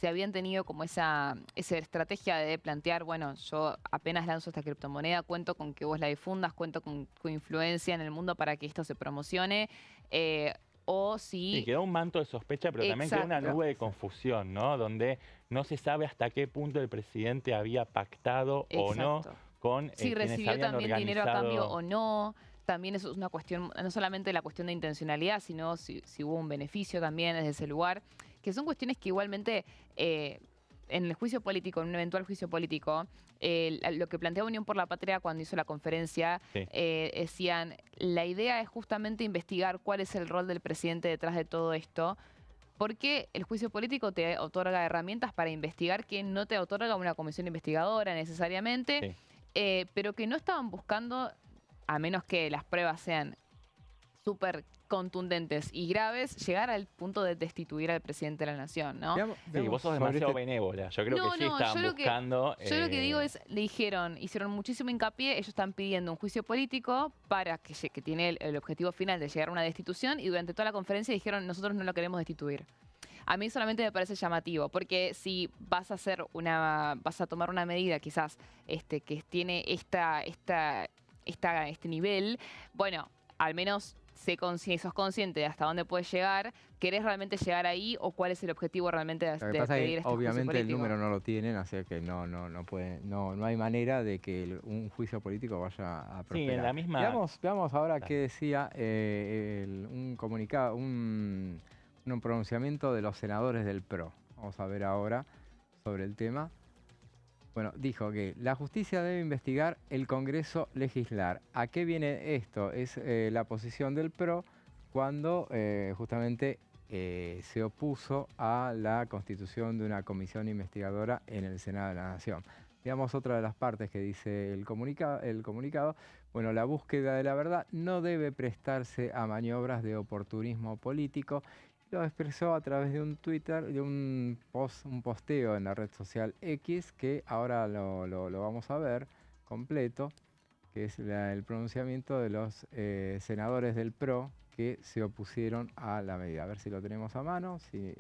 habían tenido como esa estrategia de plantear, bueno, yo apenas lanzo esta criptomoneda, cuento con que vos la difundas, cuento con tu influencia en el mundo para que esto se promocione, o si... Sí, quedó un manto de sospecha, pero también quedó una nube de confusión, ¿no? Donde no se sabe hasta qué punto el presidente había pactado o no con si recibió también dinero a cambio o no. También eso es una cuestión, no solamente la cuestión de intencionalidad, sino si hubo un beneficio también desde ese lugar, que son cuestiones que igualmente en el juicio político, en un eventual juicio político, lo que planteaba Unión por la Patria cuando hizo la conferencia, decían, la idea es justamente investigar cuál es el rol del presidente detrás de todo esto, porque el juicio político te otorga herramientas para investigar que no te otorga una comisión investigadora necesariamente, pero que no estaban buscando, a menos que las pruebas sean súper contundentes y graves, llegar al punto de destituir al presidente de la nación, ¿no? Sí, vos sos demasiado benévola. Yo creo que sí estaban buscando... Yo lo que digo es, hicieron muchísimo hincapié, ellos están pidiendo un juicio político para que tiene el objetivo final de llegar a una destitución y durante toda la conferencia dijeron, nosotros no lo queremos destituir. A mí solamente me parece llamativo, porque si vas a tomar una medida quizás que tiene este nivel, bueno, al menos sos consciente de hasta dónde puedes llegar, ¿querés realmente llegar ahí o cuál es el objetivo realmente de pedir este obviamente el número no lo tienen, así que no hay manera de que un juicio político vaya a prosperar. Sí, en la misma... Veamos ahora qué decía un comunicado, un pronunciamiento de los senadores del PRO. Vamos a ver ahora sobre el tema. Bueno, dijo que la justicia debe investigar, el Congreso legislar. ¿A qué viene esto? Es la posición del PRO cuando justamente se opuso a la constitución de una comisión investigadora en el Senado de la Nación. Veamos otra de las partes que dice el comunicado. Bueno, la búsqueda de la verdad no debe prestarse a maniobras de oportunismo político. Lo expresó a través de un Twitter, de un posteo en la red social X, que ahora lo vamos a ver completo, que es el pronunciamiento de los senadores del PRO que se opusieron a la medida. A ver si lo tenemos a mano, si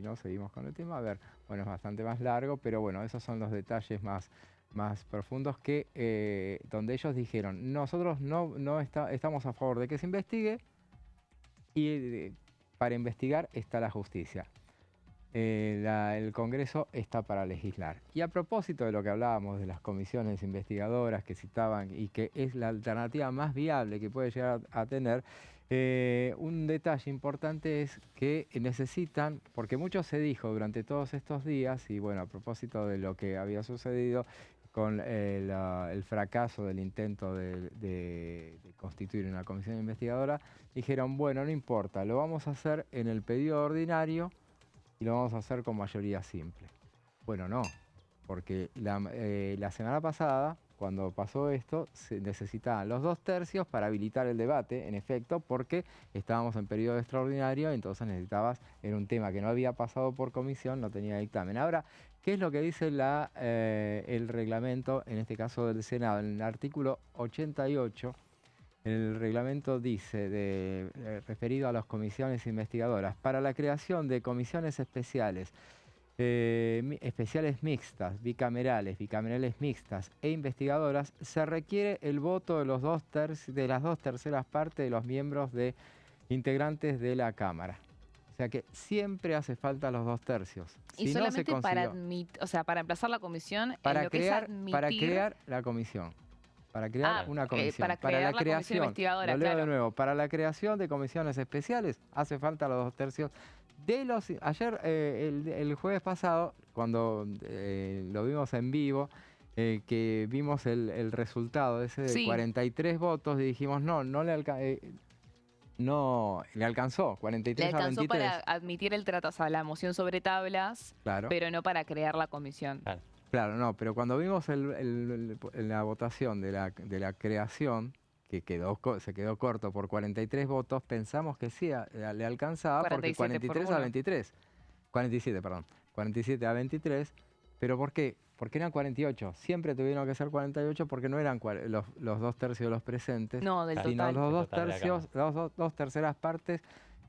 no, seguimos con el tema. A ver, bueno, es bastante más largo, pero bueno, esos son los detalles más profundos que donde ellos dijeron, nosotros estamos a favor de que se investigue y para investigar está la justicia. El Congreso está para legislar. Y a propósito de lo que hablábamos de las comisiones investigadoras que citaban y que es la alternativa más viable que puede llegar a tener, un detalle importante es que necesitan, porque mucho se dijo durante todos estos días, y bueno, a propósito de lo que había sucedido con el fracaso del intento de constituir una comisión investigadora, dijeron, bueno, no importa, lo vamos a hacer en el pedido ordinario y lo vamos a hacer con mayoría simple. Bueno, no, porque la semana pasada, cuando pasó esto, se necesitaban los 2/3 para habilitar el debate, en efecto, porque estábamos en periodo extraordinario, entonces era un tema que no había pasado por comisión, no tenía dictamen. Ahora, ¿qué es lo que dice el reglamento, en este caso del Senado? En el artículo 88, el reglamento dice, referido a las comisiones investigadoras, para la creación de comisiones especiales especiales mixtas, bicamerales mixtas e investigadoras, se requiere el voto de de las 2/3 partes de los miembros integrantes de la Cámara. O sea que siempre hace falta los 2/3. Y si solamente no se para consiguió, para emplazar la comisión, para en lo que es admitir... para crear la comisión. Para crear una comisión. Para crear la la comisión investigadora, lo leo claro. de nuevo. Para la creación de comisiones especiales hace falta los 2/3 de los... Ayer, el jueves pasado, cuando lo vimos en vivo, que vimos el resultado ese de 43 votos y dijimos, no le alcanzó, 43 Le a alcanzó 23. para admitir el tratado, o sea, la moción sobre tablas, Claro. pero no para crear la comisión. Claro, no, pero cuando vimos la votación de la creación, que se quedó corto por 43 votos, pensamos que sí, le alcanzaba, porque 43 a 23. 47, perdón. 47 a 23. ¿Pero por qué? Porque eran 48. Siempre tuvieron que ser 48 porque no eran los 2/3 de los presentes, No, del sino total. los 2/3 partes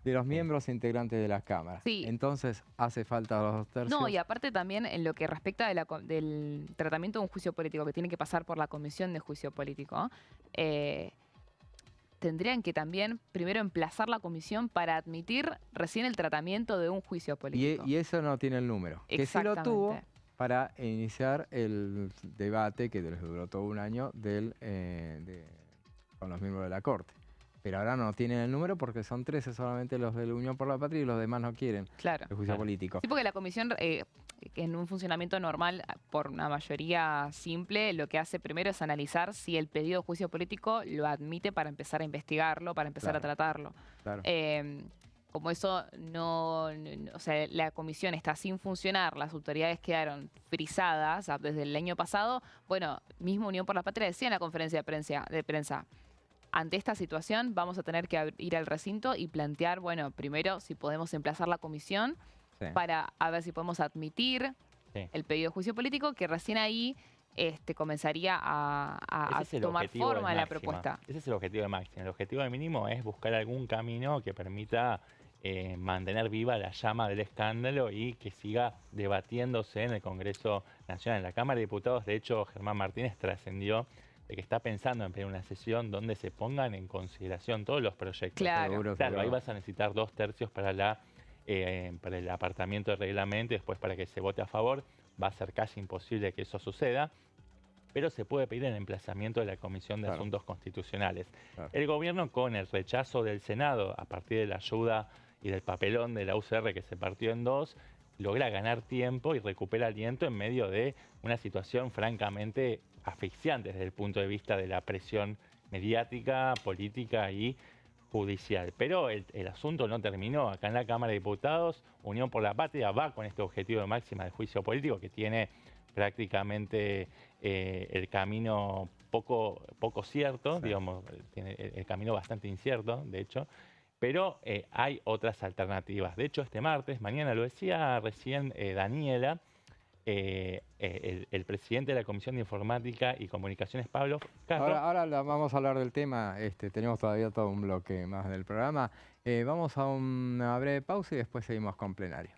de los miembros integrantes de la Cámara. Sí. Entonces hace falta los 2/3. No, y aparte también en lo que respecta del tratamiento de un juicio político que tiene que pasar por la comisión de juicio político, tendrían que también primero emplazar la comisión para admitir recién el tratamiento de un juicio político. Y eso no tiene el número. Que sí lo tuvo para iniciar el debate que les duró todo un año con los miembros de la Corte. Pero ahora no tienen el número porque son 13 solamente los de la Unión por la Patria y los demás no quieren el juicio político. Sí, porque la comisión, en un funcionamiento normal, por una mayoría simple, lo que hace primero es analizar si el pedido de juicio político lo admite para empezar a investigarlo, para empezar a tratarlo. Claro. Como eso o sea, la comisión está sin funcionar, las autoridades quedaron frisadas desde el año pasado, bueno, mismo Unión por la Patria decía en la conferencia de prensa, ante esta situación vamos a tener que ir al recinto y plantear, bueno, primero si podemos emplazar la comisión para a ver si podemos admitir el pedido de juicio político, que recién ahí comenzaría a tomar forma la propuesta. Ese es el objetivo de máxima. El objetivo de mínimo es buscar algún camino que permita mantener viva la llama del escándalo y que siga debatiéndose en el Congreso Nacional. En la Cámara de Diputados, de hecho, Germán Martínez trascendió de que está pensando en pedir una sesión donde se pongan en consideración todos los proyectos. Claro, ahí vas a necesitar 2/3 para el apartamiento de reglamento y después para que se vote a favor. Va a ser casi imposible que eso suceda, pero se puede pedir el emplazamiento de la Comisión de Asuntos Constitucionales. El gobierno, con el rechazo del Senado, a partir de la ayuda y del papelón de la UCR que se partió en dos, logra ganar tiempo y recupera aliento en medio de una situación francamente asfixiante desde el punto de vista de la presión mediática, política y judicial. Pero el asunto no terminó. Acá en la Cámara de Diputados, Unión por la Patria va con este objetivo de máxima de juicio político que tiene prácticamente el camino poco cierto, digamos, tiene el camino bastante incierto, de hecho, pero hay otras alternativas. De hecho, este martes, mañana lo decía recién Daniela, el presidente de la Comisión de Informática y Comunicaciones, Pablo Castro. Ahora vamos a hablar del tema, tenemos todavía todo un bloque más del programa. Vamos a una breve pausa y después seguimos con plenario.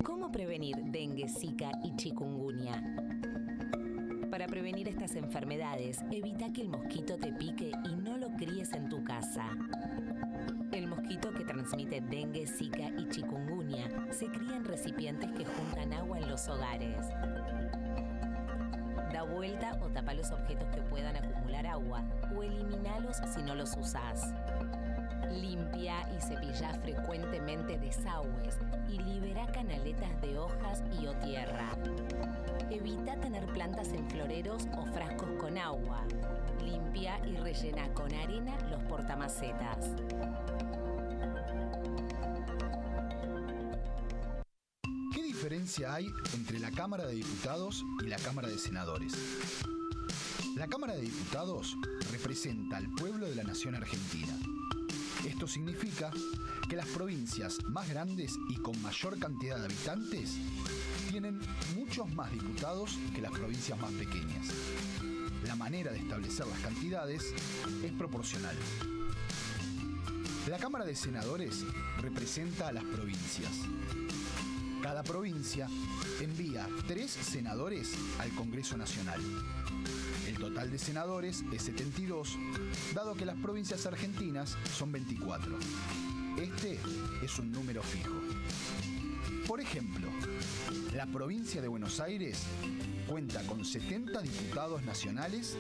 ¿Cómo prevenir dengue, zika y chikungunya? Para prevenir estas enfermedades, evita que el mosquito te pique y no lo críes en tu casa. El mosquito que transmite dengue, zika y chikungunya se cría en recipientes que juntan agua en los hogares. Da vuelta o tapa los objetos que puedan acumular agua o eliminalos si no los usás. Limpia y cepilla frecuentemente desagües y libera canaletas de hojas y o tierra. Evita tener plantas en floreros o frascos con agua. Limpia y rellena con arena los portamacetas. ¿Qué diferencia hay entre la Cámara de Diputados y la Cámara de Senadores? La Cámara de Diputados representa al pueblo de la nación argentina. Esto significa que las provincias más grandes y con mayor cantidad de habitantes tienen muchos más diputados que las provincias más pequeñas. La manera de establecer las cantidades es proporcional. La Cámara de Senadores representa a las provincias. Cada provincia envía 3 senadores al Congreso Nacional. El total de senadores es 72, dado que las provincias argentinas son 24. Este es un número fijo. Por ejemplo, la provincia de Buenos Aires cuenta con 70 diputados nacionales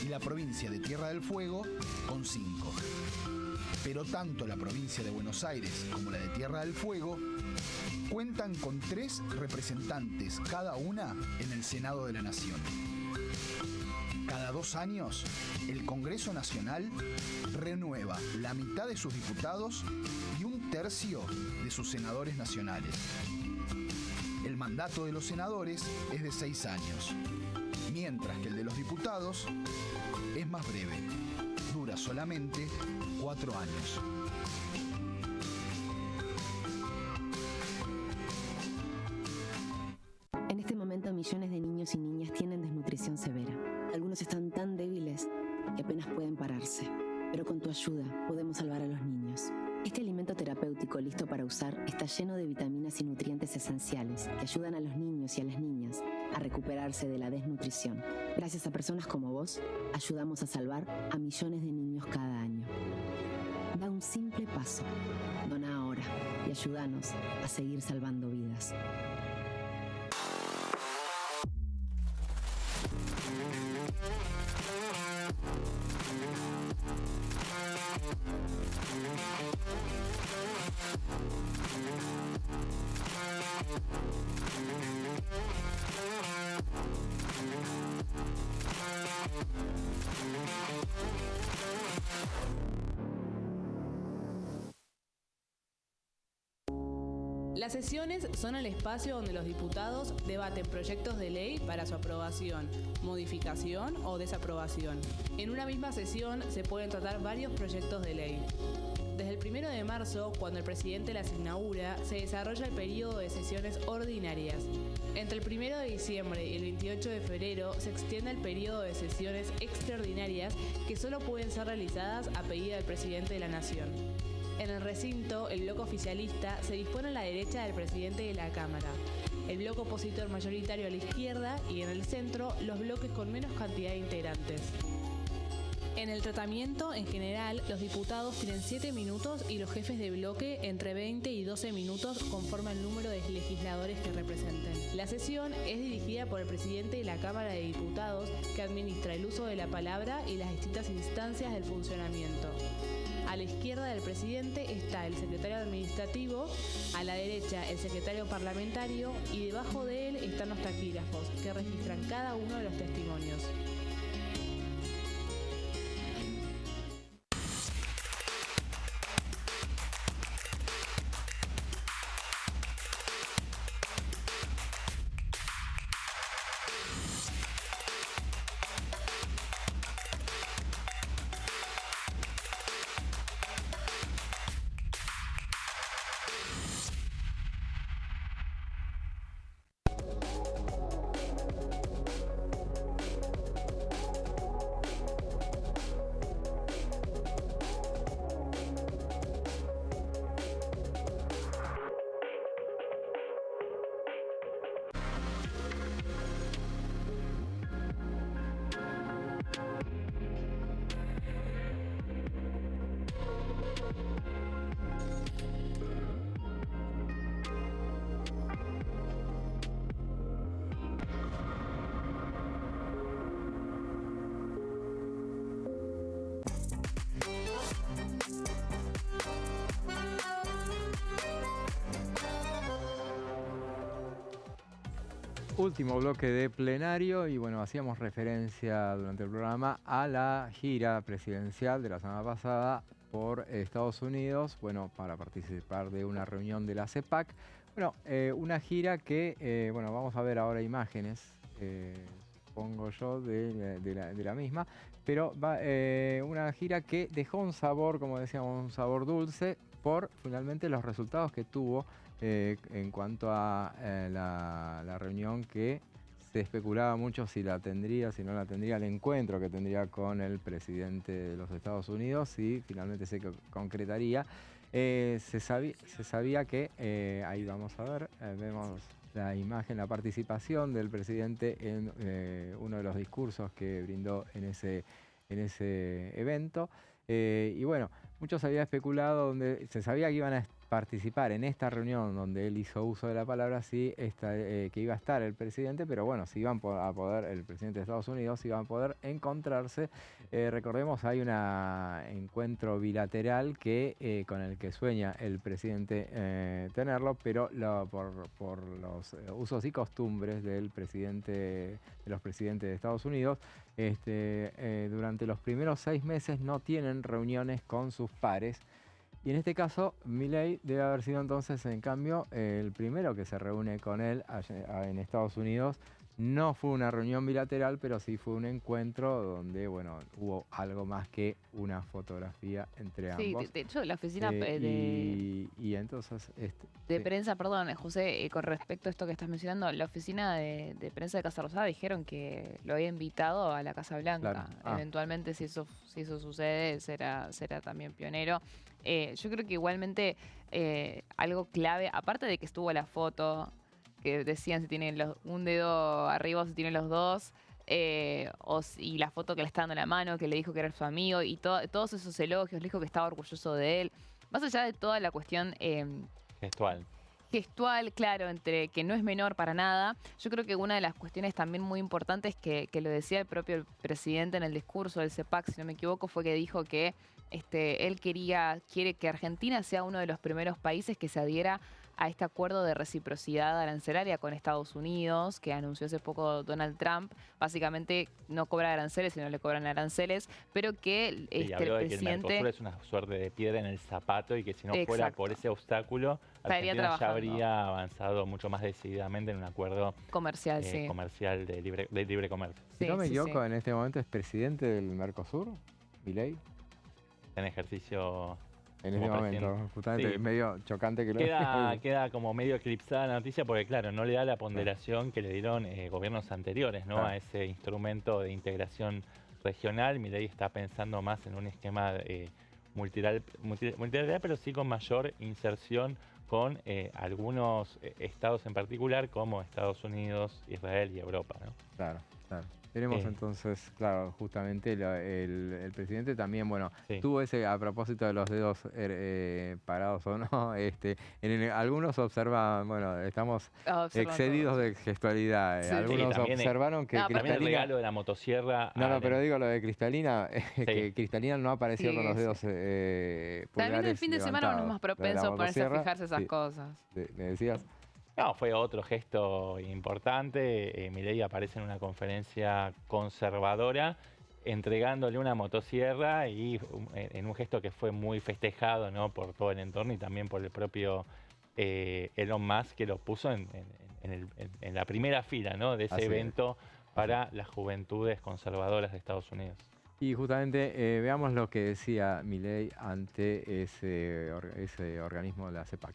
y la provincia de Tierra del Fuego con 5. Pero tanto la provincia de Buenos Aires como la de Tierra del Fuego cuentan con 3 representantes cada una en el Senado de la Nación. Cada 2 años, el Congreso Nacional renueva la mitad de sus diputados y 1/3 de sus senadores nacionales. El mandato de los senadores es de 6 años, mientras que el de los diputados es más breve, dura solamente 4 años. En este momento, millones de niños y niñas tienen desnutrición severa. Algunos están tan débiles que apenas pueden pararse. Pero con tu ayuda podemos salvar a los niños. Este alimento terapéutico listo para usar está lleno de vitaminas y nutrientes esenciales que ayudan a los niños y a las niñas a recuperarse de la desnutrición. Gracias a personas como vos, ayudamos a salvar a millones de niños cada año. Da un simple paso. Dona ahora y ayúdanos a seguir salvando vidas. Las sesiones son el espacio donde los diputados debaten proyectos de ley para su aprobación, modificación o desaprobación. En una misma sesión se pueden tratar varios proyectos de ley. Desde el 1 de marzo, cuando el presidente las inaugura, se desarrolla el periodo de sesiones ordinarias. Entre el 1 de diciembre y el 28 de febrero se extiende el periodo de sesiones extraordinarias que solo pueden ser realizadas a pedido del presidente de la Nación. En el recinto, el bloque oficialista se dispone a la derecha del presidente de la Cámara, el bloque opositor mayoritario a la izquierda y en el centro los bloques con menos cantidad de integrantes. En el tratamiento, en general, los diputados tienen 7 minutos y los jefes de bloque entre 20 y 12 minutos conforme al número de legisladores que representen. La sesión es dirigida por el presidente de la Cámara de Diputados, que administra el uso de la palabra y las distintas instancias del funcionamiento. A la izquierda del presidente está el secretario administrativo, a la derecha el secretario parlamentario y debajo de él están los taquígrafos, que registran cada uno de los testimonios. último bloque de plenario y bueno, hacíamos referencia durante el programa a la gira presidencial de la semana pasada por Estados Unidos, bueno, para participar de una reunión de la CEPAC. Bueno, una gira que, bueno, vamos a ver ahora imágenes, pongo yo, de la misma, pero una gira que dejó un sabor, como decíamos, un sabor dulce por finalmente los resultados que tuvo en cuanto a la reunión que se especulaba mucho si la tendría, si no la tendría, el encuentro que tendría con el presidente de los Estados Unidos, si finalmente se concretaría. Se sabía que, ahí vamos a ver, vemos la imagen, la participación del presidente en uno de los discursos que brindó en ese evento. Y bueno, muchos habían especulado, donde se sabía que iban a participar en esta reunión donde él hizo uso de la palabra, sí, que iba a estar el presidente, pero bueno, si iban a poder, el presidente de Estados Unidos, si iban a poder encontrarse. Recordemos, hay un encuentro bilateral que con el que sueña el presidente tenerlo, pero por los usos y costumbres de los presidentes de Estados Unidos, durante los primeros 6 meses no tienen reuniones con sus pares. Y en este caso, Milei debe haber sido entonces, en cambio, el primero que se reúne con él en Estados Unidos. No fue una reunión bilateral, pero sí fue un encuentro donde, bueno, hubo algo más que una fotografía entre ambos. Sí, de hecho, la oficina y entonces de prensa, perdón, José, con respecto a esto que estás mencionando, la oficina de prensa de Casa Rosada dijeron que lo había invitado a la Casa Blanca. Claro. Eventualmente, si eso sucede, será también pionero. Yo creo que igualmente algo clave, aparte de que estuvo la foto, que decían si tienen un dedo arriba o si tienen los dos, y la foto que le está dando la mano, que le dijo que era su amigo, y todos esos elogios, le dijo que estaba orgulloso de él. Más allá de toda la cuestión gestual, claro, entre que no es menor para nada, yo creo que una de las cuestiones también muy importantes que lo decía el propio presidente en el discurso del CEPAC, si no me equivoco, fue que dijo que él quiere que Argentina sea uno de los primeros países que se adhiera a este acuerdo de reciprocidad arancelaria con Estados Unidos, que anunció hace poco Donald Trump. Básicamente no cobra aranceles, sino le cobran aranceles, pero que y habló de que el Mercosur es una suerte de piedra en el zapato y que si no fuera por ese obstáculo, Argentina ya habría avanzado mucho más decididamente en un acuerdo comercial de libre comercio. Si no me equivoco, en este momento es presidente del Mercosur, Milei. En ejercicio... En este momento, justamente, medio chocante que queda como medio eclipsada la noticia porque, claro, no le da la ponderación que le dieron gobiernos anteriores, ¿no? A ese instrumento de integración regional. Milei está pensando más en un esquema multilateral, pero sí con mayor inserción con algunos estados en particular, como Estados Unidos, Israel y Europa, ¿no? Claro. Tenemos entonces, claro, justamente el presidente también, bueno, tuvo a propósito de los dedos parados o no, algunos observan, bueno, estamos excedidos de gestualidad. Algunos observaron que Cristalina... También el regalo de la motosierra... No, pero digo lo de Cristalina, que Cristalina no apareció con los dedos pulgares también el fin de semana uno es más propenso a ponerse a fijarse esas cosas. ¿Me decías? No, fue otro gesto importante. Milei aparece en una conferencia conservadora entregándole una motosierra y en un gesto que fue muy festejado, ¿no? Por todo el entorno y también por el propio Elon Musk, que lo puso en la primera fila, ¿no? De ese evento para las juventudes conservadoras de Estados Unidos. Y justamente veamos lo que decía Milei ante ese organismo de la CEPAC.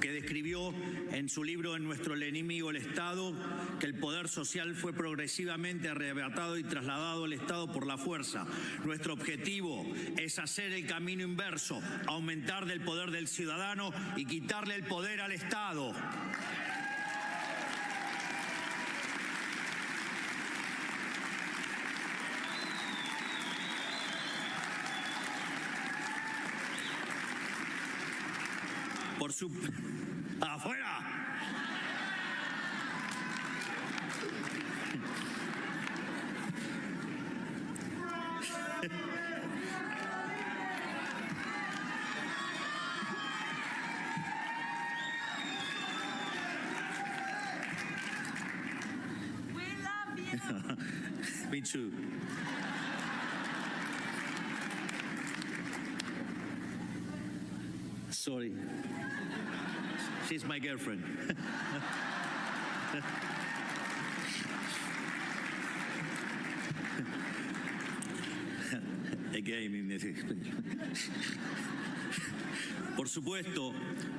Que describió en su libro En nuestro enemigo el Estado, que el poder social fue progresivamente arrebatado y trasladado al Estado por la fuerza. Nuestro objetivo es hacer el camino inverso, aumentar del poder del ciudadano y quitarle el poder al Estado. Por su... ¡Afuera! too. Sorry. She's my girlfriend. Por supuesto,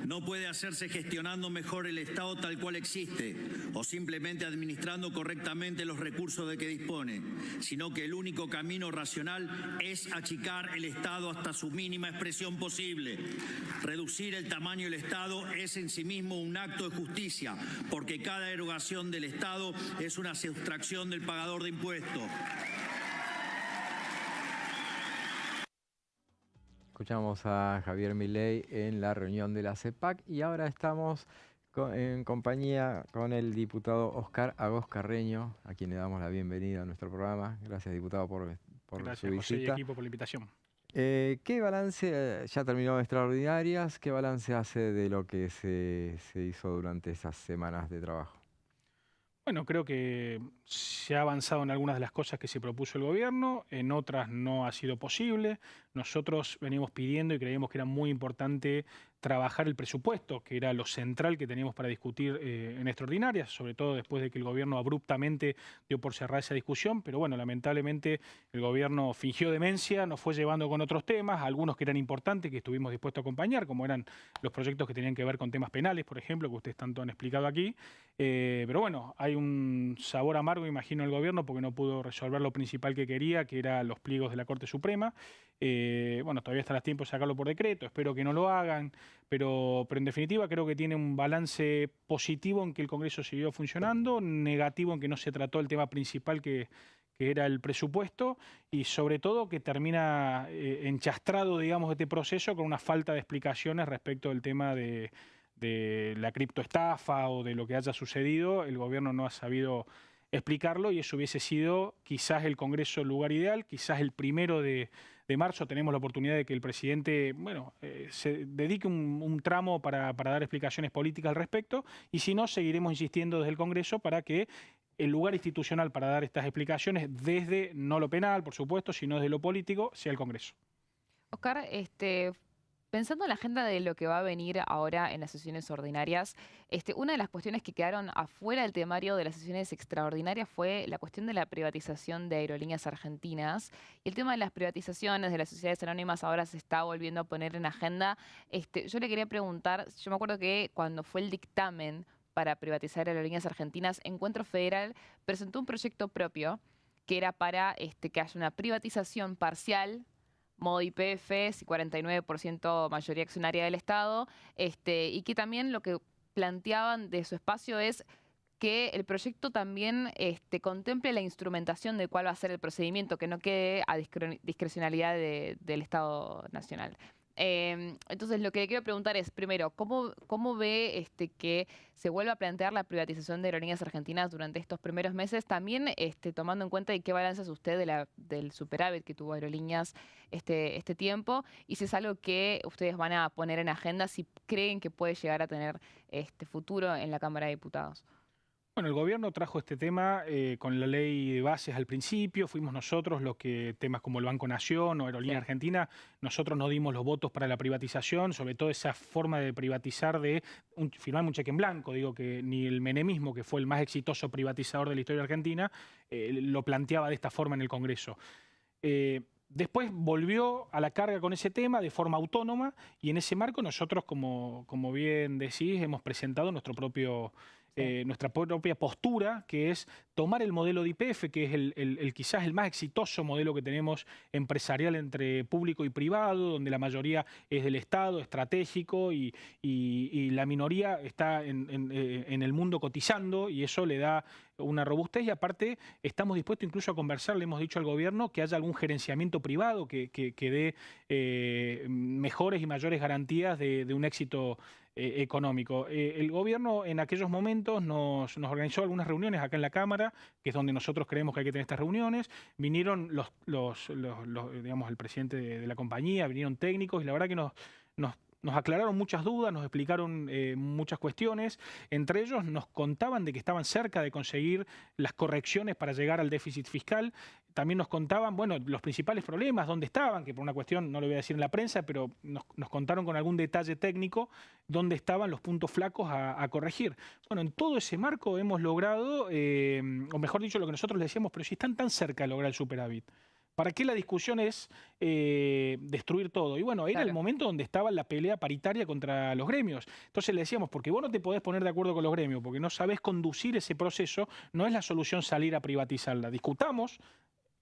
no puede hacerse gestionando mejor el Estado tal cual existe o simplemente administrando correctamente los recursos de que dispone, sino que el único camino racional es achicar el Estado hasta su mínima expresión posible. Reducir el tamaño del Estado es en sí mismo un acto de justicia, porque cada erogación del Estado es una sustracción del pagador de impuestos. Escuchamos a Javier Milei en la reunión de la CEPAC y ahora estamos en compañía con el diputado Oscar Agos Carreño, a quien le damos la bienvenida a nuestro programa. Gracias, diputado, por su visita. Gracias, José y equipo, por la invitación. ¿Qué balance, ya terminó extraordinarias, qué balance hace de lo que se hizo durante esas semanas de trabajo? Bueno, creo que se ha avanzado en algunas de las cosas que se propuso el gobierno, en otras no ha sido posible. Nosotros venimos pidiendo y creíamos que era muy importante trabajar el presupuesto, que era lo central que teníamos para discutir en extraordinarias, sobre todo después de que el gobierno abruptamente dio por cerrada esa discusión, pero bueno, lamentablemente el gobierno fingió demencia, nos fue llevando con otros temas, algunos que eran importantes, que estuvimos dispuestos a acompañar, como eran los proyectos que tenían que ver con temas penales, por ejemplo, que ustedes tanto han explicado aquí, pero bueno, hay un sabor amargo, imagino, al gobierno, porque no pudo resolver lo principal que quería, que era los pliegos de la Corte Suprema. Bueno, todavía está a tiempo de sacarlo por decreto, espero que no lo hagan, pero en definitiva creo que tiene un balance positivo en que el Congreso siguió funcionando, negativo en que no se trató el tema principal que era el presupuesto, y sobre todo que termina enchastrado, digamos, este proceso con una falta de explicaciones respecto del tema de la criptoestafa o de lo que haya sucedido. El gobierno no ha sabido explicarlo y eso hubiese sido quizás el Congreso el lugar ideal, quizás el 1 de marzo tenemos la oportunidad de que el presidente se dedique un tramo para dar explicaciones políticas al respecto, y si no, seguiremos insistiendo desde el Congreso para que el lugar institucional para dar estas explicaciones, desde no lo penal, por supuesto, sino desde lo político, sea el Congreso. Oscar, pensando en la agenda de lo que va a venir ahora en las sesiones ordinarias, una de las cuestiones que quedaron afuera del temario de las sesiones extraordinarias fue la cuestión de la privatización de Aerolíneas Argentinas. Y el tema de las privatizaciones de las sociedades anónimas ahora se está volviendo a poner en agenda. Yo le quería preguntar, yo me acuerdo que cuando fue el dictamen para privatizar Aerolíneas Argentinas, Encuentro Federal presentó un proyecto propio que era para que haya una privatización parcial, modo YPF, 49% mayoría accionaria del Estado, y que también lo que planteaban de su espacio es que el proyecto también contemple la instrumentación de cuál va a ser el procedimiento, que no quede a discrecionalidad del Estado Nacional. Entonces, lo que le quiero preguntar es, primero, ¿cómo ve que se vuelva a plantear la privatización de Aerolíneas Argentinas durante estos primeros meses? También tomando en cuenta de qué balance hace usted del superávit que tuvo Aerolíneas este tiempo, y si es algo que ustedes van a poner en agenda, si creen que puede llegar a tener futuro en la Cámara de Diputados. Bueno, el gobierno trajo este tema con la ley de bases al principio, fuimos nosotros los que, temas como el Banco Nación o Aerolínea Argentina, nosotros no dimos los votos para la privatización, sobre todo esa forma de privatizar, firmar un cheque en blanco. Digo que ni el menemismo, que fue el más exitoso privatizador de la historia argentina, lo planteaba de esta forma en el Congreso. Después volvió a la carga con ese tema de forma autónoma, y en ese marco nosotros, como bien decís, hemos presentado nuestra propia postura, que es tomar el modelo de YPF, que es quizás el más exitoso modelo que tenemos empresarial entre público y privado, donde la mayoría es del Estado, estratégico, y la minoría está en el mundo cotizando, y eso le da una robustez, y aparte estamos dispuestos incluso a conversar, le hemos dicho al gobierno que haya algún gerenciamiento privado que dé mejores y mayores garantías de un éxito económico. El gobierno en aquellos momentos nos organizó algunas reuniones acá en la Cámara, que es donde nosotros creemos que hay que tener estas reuniones. Vinieron digamos, el presidente de la compañía, vinieron técnicos, y la verdad que nos nos aclararon muchas dudas, nos explicaron muchas cuestiones. Entre ellos nos contaban de que estaban cerca de conseguir las correcciones para llegar al déficit fiscal. También nos contaban, bueno, los principales problemas, dónde estaban, que por una cuestión no lo voy a decir en la prensa, pero nos contaron con algún detalle técnico dónde estaban los puntos flacos a corregir. Bueno, en todo ese marco hemos logrado, o mejor dicho, lo que nosotros le decíamos, pero si están tan cerca de lograr el superávit, ¿para qué la discusión es destruir todo? Y bueno, era el momento donde estaba la pelea paritaria contra los gremios. Entonces le decíamos, porque vos no te podés poner de acuerdo con los gremios, porque no sabés conducir ese proceso, no es la solución salir a privatizarla. Discutamos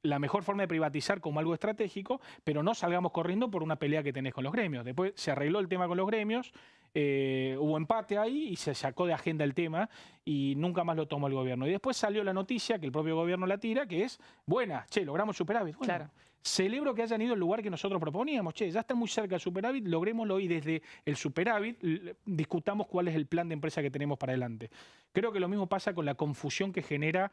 la mejor forma de privatizar como algo estratégico, pero no salgamos corriendo por una pelea que tenés con los gremios. Después se arregló el tema con los gremios, hubo empate ahí y se sacó de agenda el tema y nunca más lo tomó el gobierno. Y después salió la noticia, que el propio gobierno la tira, que es, buena, che, logramos superávit. Bueno, claro. Celebro que hayan ido al lugar que nosotros proponíamos. Che, ya está muy cerca del superávit, logrémoslo y desde el superávit discutamos cuál es el plan de empresa que tenemos para adelante. Creo que lo mismo pasa con la confusión que genera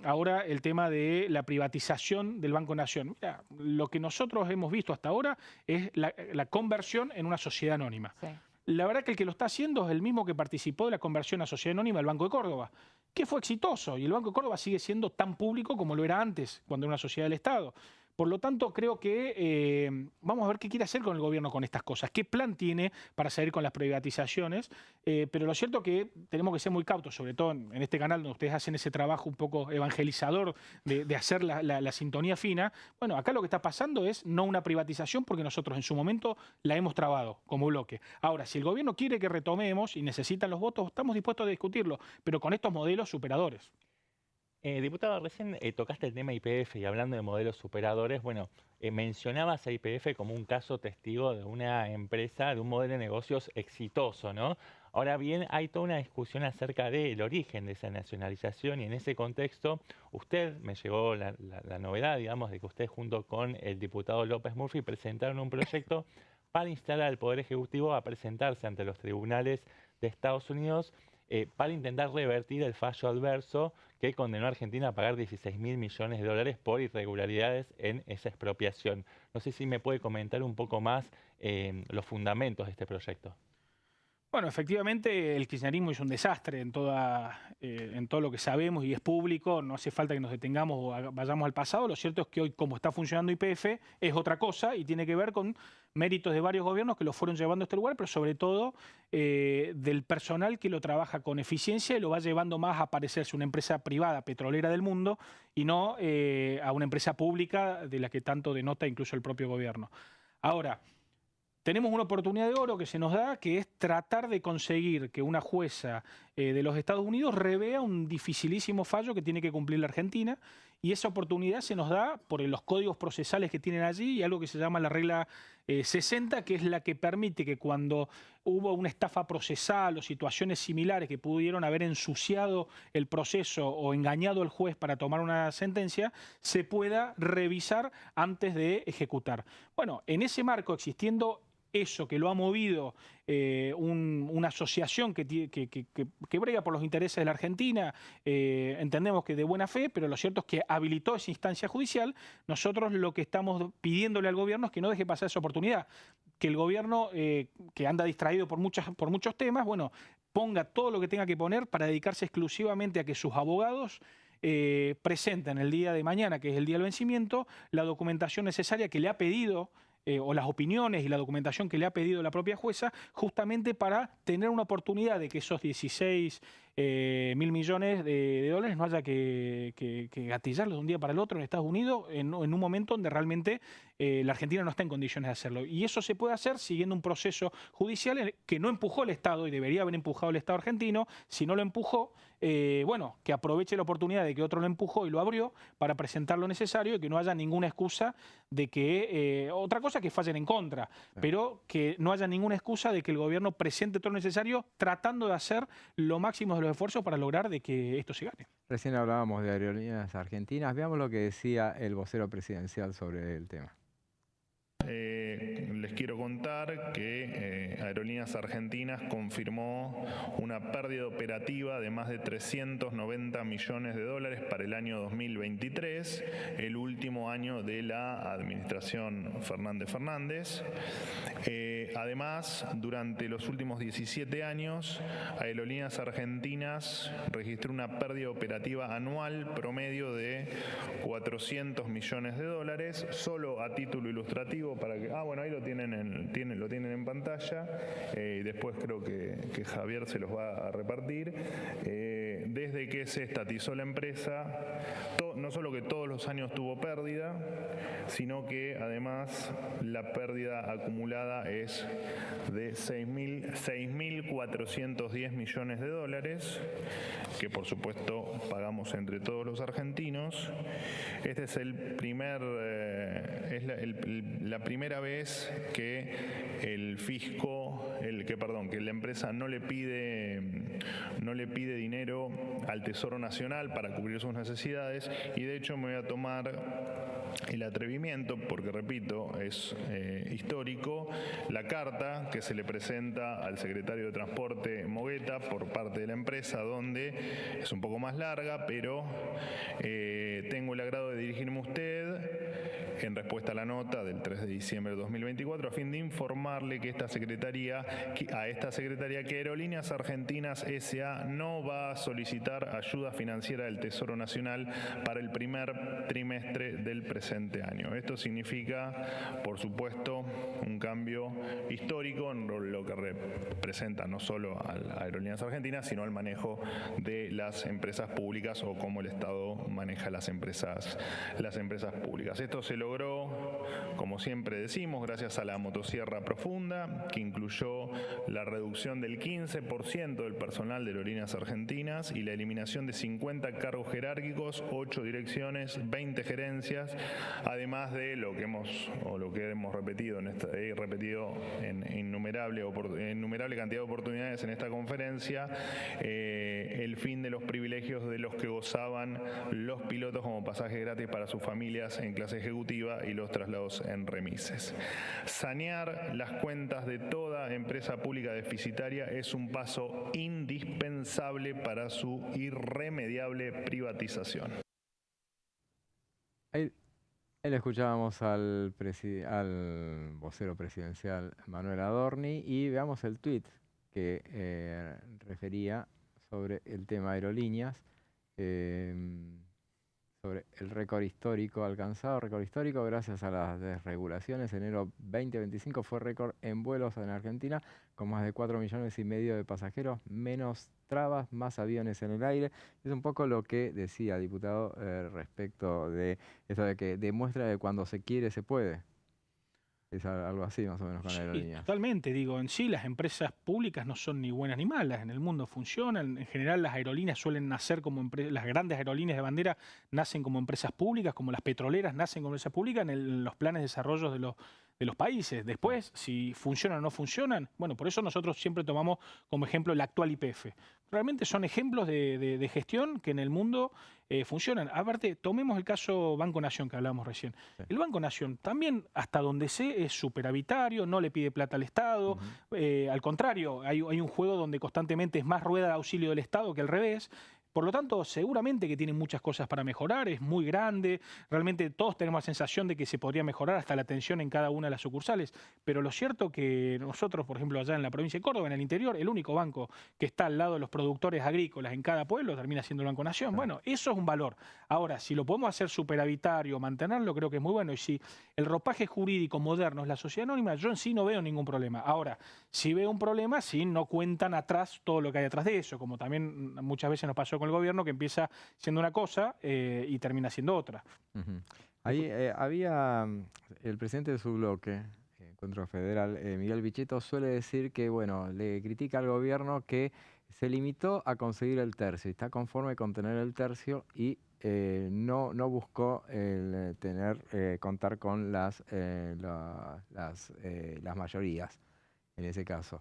ahora el tema de la privatización del Banco Nación. Mira, lo que nosotros hemos visto hasta ahora es la conversión en una sociedad anónima. Sí. La verdad que el que lo está haciendo es el mismo que participó de la conversión a sociedad anónima del Banco de Córdoba, que fue exitoso, y el Banco de Córdoba sigue siendo tan público como lo era antes, cuando era una sociedad del Estado. Por lo tanto, creo que vamos a ver qué quiere hacer con el gobierno con estas cosas, qué plan tiene para seguir con las privatizaciones, pero lo cierto es que tenemos que ser muy cautos, sobre todo en este canal donde ustedes hacen ese trabajo un poco evangelizador de hacer la sintonía fina. Bueno, acá lo que está pasando es no una privatización porque nosotros en su momento la hemos trabado como bloque. Ahora, si el gobierno quiere que retomemos y necesitan los votos, estamos dispuestos a discutirlo, pero con estos modelos superadores. Diputado, recién tocaste el tema YPF y hablando de modelos superadores, bueno, mencionabas a YPF como un caso testigo de una empresa, de un modelo de negocios exitoso, ¿no? Ahora bien, hay toda una discusión acerca del origen de esa nacionalización y en ese contexto, me llegó la novedad, digamos, de que usted junto con el diputado López Murphy presentaron un proyecto para instar al Poder Ejecutivo a presentarse ante los tribunales de Estados Unidos para intentar revertir el fallo adverso que condenó a Argentina a pagar 16.000 millones de dólares por irregularidades en esa expropiación. No sé si me puede comentar un poco más los fundamentos de este proyecto. Bueno, efectivamente el kirchnerismo es un desastre en todo lo que sabemos y es público, no hace falta que nos detengamos o vayamos al pasado. Lo cierto es que hoy, como está funcionando YPF, es otra cosa y tiene que ver con méritos de varios gobiernos que lo fueron llevando a este lugar, pero sobre todo del personal que lo trabaja con eficiencia y lo va llevando más a parecerse una empresa privada petrolera del mundo y no a una empresa pública de la que tanto denota incluso el propio gobierno. Ahora, tenemos una oportunidad de oro que se nos da, que es tratar de conseguir que una jueza de los Estados Unidos revea un dificilísimo fallo que tiene que cumplir la Argentina, y esa oportunidad se nos da por los códigos procesales que tienen allí y algo que se llama la regla 60, que es la que permite que cuando hubo una estafa procesal o situaciones similares que pudieron haber ensuciado el proceso o engañado al juez para tomar una sentencia, se pueda revisar antes de ejecutar. Bueno, en ese marco, existiendo eso que lo ha movido una asociación que brega por los intereses de la Argentina, entendemos que de buena fe, pero lo cierto es que habilitó esa instancia judicial. Nosotros lo que estamos pidiéndole al gobierno es que no deje pasar esa oportunidad, que el gobierno, que anda distraído por muchos temas, bueno, ponga todo lo que tenga que poner para dedicarse exclusivamente a que sus abogados presenten el día de mañana, que es el día del vencimiento, la documentación necesaria que le ha pedido o las opiniones y la documentación que le ha pedido la propia jueza, justamente para tener una oportunidad de que esos 16.000 millones de dólares no haya que gatillarlos de un día para el otro en Estados Unidos en un momento donde realmente la Argentina no está en condiciones de hacerlo. Y eso se puede hacer siguiendo un proceso judicial que no empujó el Estado y debería haber empujado el Estado argentino. Si no lo empujó, bueno, que aproveche la oportunidad de que otro lo empujó y lo abrió para presentar lo necesario y que no haya ninguna excusa de que, otra cosa que fallen en contra, pero que no haya ninguna excusa de que el gobierno presente todo lo necesario tratando de hacer lo máximo de los esfuerzos para lograr de que esto se gane. Recién hablábamos de Aerolíneas Argentinas, veamos lo que decía el vocero presidencial sobre el tema. les quiero contar que Aerolíneas Argentinas confirmó una pérdida operativa de más de 390 millones de dólares para el año 2023, el último año de la administración Fernández. Además, durante los últimos 17 años, Aerolíneas Argentinas registró una pérdida operativa anual promedio de 400 millones de dólares, solo a título ilustrativo para que... bueno, ahí lo tienen en pantalla, y después creo que Javier se los va a repartir. Desde que se estatizó la empresa, no solo que todos los años tuvo pérdida, sino que además la pérdida acumulada es de 6.410 millones de dólares, que por supuesto pagamos entre todos los argentinos. Este es la primera vez que el fisco, que la empresa no le pide dinero al Tesoro Nacional para cubrir sus necesidades, y de hecho me voy a tomar el atrevimiento, porque repito, es histórico, la carta que se le presenta al secretario de Transporte Mogueta por parte de la empresa, donde es un poco más larga, pero tengo el agrado de dirigirme a usted en respuesta a la nota del 3 de diciembre de 2024, a fin de informarle que a esta secretaría que Aerolíneas Argentinas S.A. no va a solicitar ayuda financiera del Tesoro Nacional para el primer trimestre del presente año. Esto significa, por supuesto, un cambio histórico en lo que representa no solo a Aerolíneas Argentinas, sino al manejo de las empresas públicas, o cómo el Estado maneja las empresas públicas. Esto se logró, como siempre decimos, gracias a la motosierra profunda, que incluyó la reducción del 15% del personal de Aerolíneas Argentinas y la eliminación de 50 cargos jerárquicos, 8 direcciones, 20 gerencias, además de lo que hemos repetido en innumerable cantidad de oportunidades en esta conferencia, el fin de los privilegios de los que gozaban los pilotos, como pasajes gratis para sus familias en clase ejecutiva y los traslados en remises. Sanear las cuentas de toda empresa pública deficitaria es un paso indispensable para su irremediable privatización. Ahí le escuchábamos al vocero presidencial Manuel Adorni, y veamos el tuit que refería sobre el tema aerolíneas, sobre el récord histórico alcanzado, gracias a las desregulaciones. Enero 2025 fue récord en vuelos en Argentina, con más de 4,5 millones de pasajeros, menos trabas, más aviones en el aire. Es un poco lo que decía el diputado respecto de esto de que demuestra que cuando se quiere se puede. Es algo así más o menos con la aerolínea. Totalmente, digo, en sí las empresas públicas no son ni buenas ni malas, en el mundo funcionan, en general las aerolíneas suelen nacer como las grandes aerolíneas de bandera nacen como empresas públicas, como las petroleras nacen como empresas públicas en los planes de desarrollo de los países. Después, si funcionan o no funcionan, bueno, por eso nosotros siempre tomamos como ejemplo el actual YPF. Realmente son ejemplos de gestión que en el mundo funcionan. Aparte, tomemos el caso Banco Nación que hablábamos recién. Sí. El Banco Nación también, hasta donde sé, es superavitario, no le pide plata al Estado. Al contrario, hay un juego donde constantemente es más rueda de auxilio del Estado que al revés. Por lo tanto, seguramente que tiene muchas cosas para mejorar, es muy grande, realmente todos tenemos la sensación de que se podría mejorar hasta la atención en cada una de las sucursales, pero lo cierto que nosotros, por ejemplo, allá en la provincia de Córdoba, en el interior, el único banco que está al lado de los productores agrícolas en cada pueblo termina siendo el Banco Nación. Bueno, eso es un valor. Ahora, si lo podemos hacer superavitario, mantenerlo, creo que es muy bueno, y si el ropaje jurídico moderno es la sociedad anónima, yo en sí no veo ningún problema. Ahora, si veo un problema, si no cuentan atrás todo lo que hay atrás de eso, como también muchas veces nos pasó con el gobierno, que empieza siendo una cosa y termina siendo otra. Ahí había el presidente de su bloque, Encuentro Federal, Miguel Pichetto, suele decir que, bueno, le critica al gobierno que se limitó a conseguir el tercio, y está conforme con tener el tercio, y no buscó contar con las mayorías en ese caso.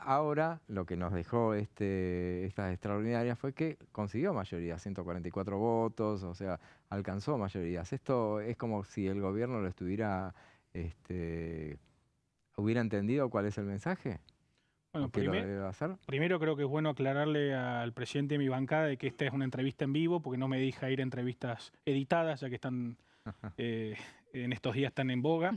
Ahora lo que nos dejó estas extraordinarias fue que consiguió mayoría, 144 votos, o sea, alcanzó mayorías. Esto es como si el gobierno lo estuviera, hubiera entendido cuál es el mensaje. Bueno, ¿Qué lo debe hacer? Primero creo que es bueno aclararle al presidente de mi bancada de que esta es una entrevista en vivo, porque no me deja ir a entrevistas editadas, ya que están en estos días están en boga.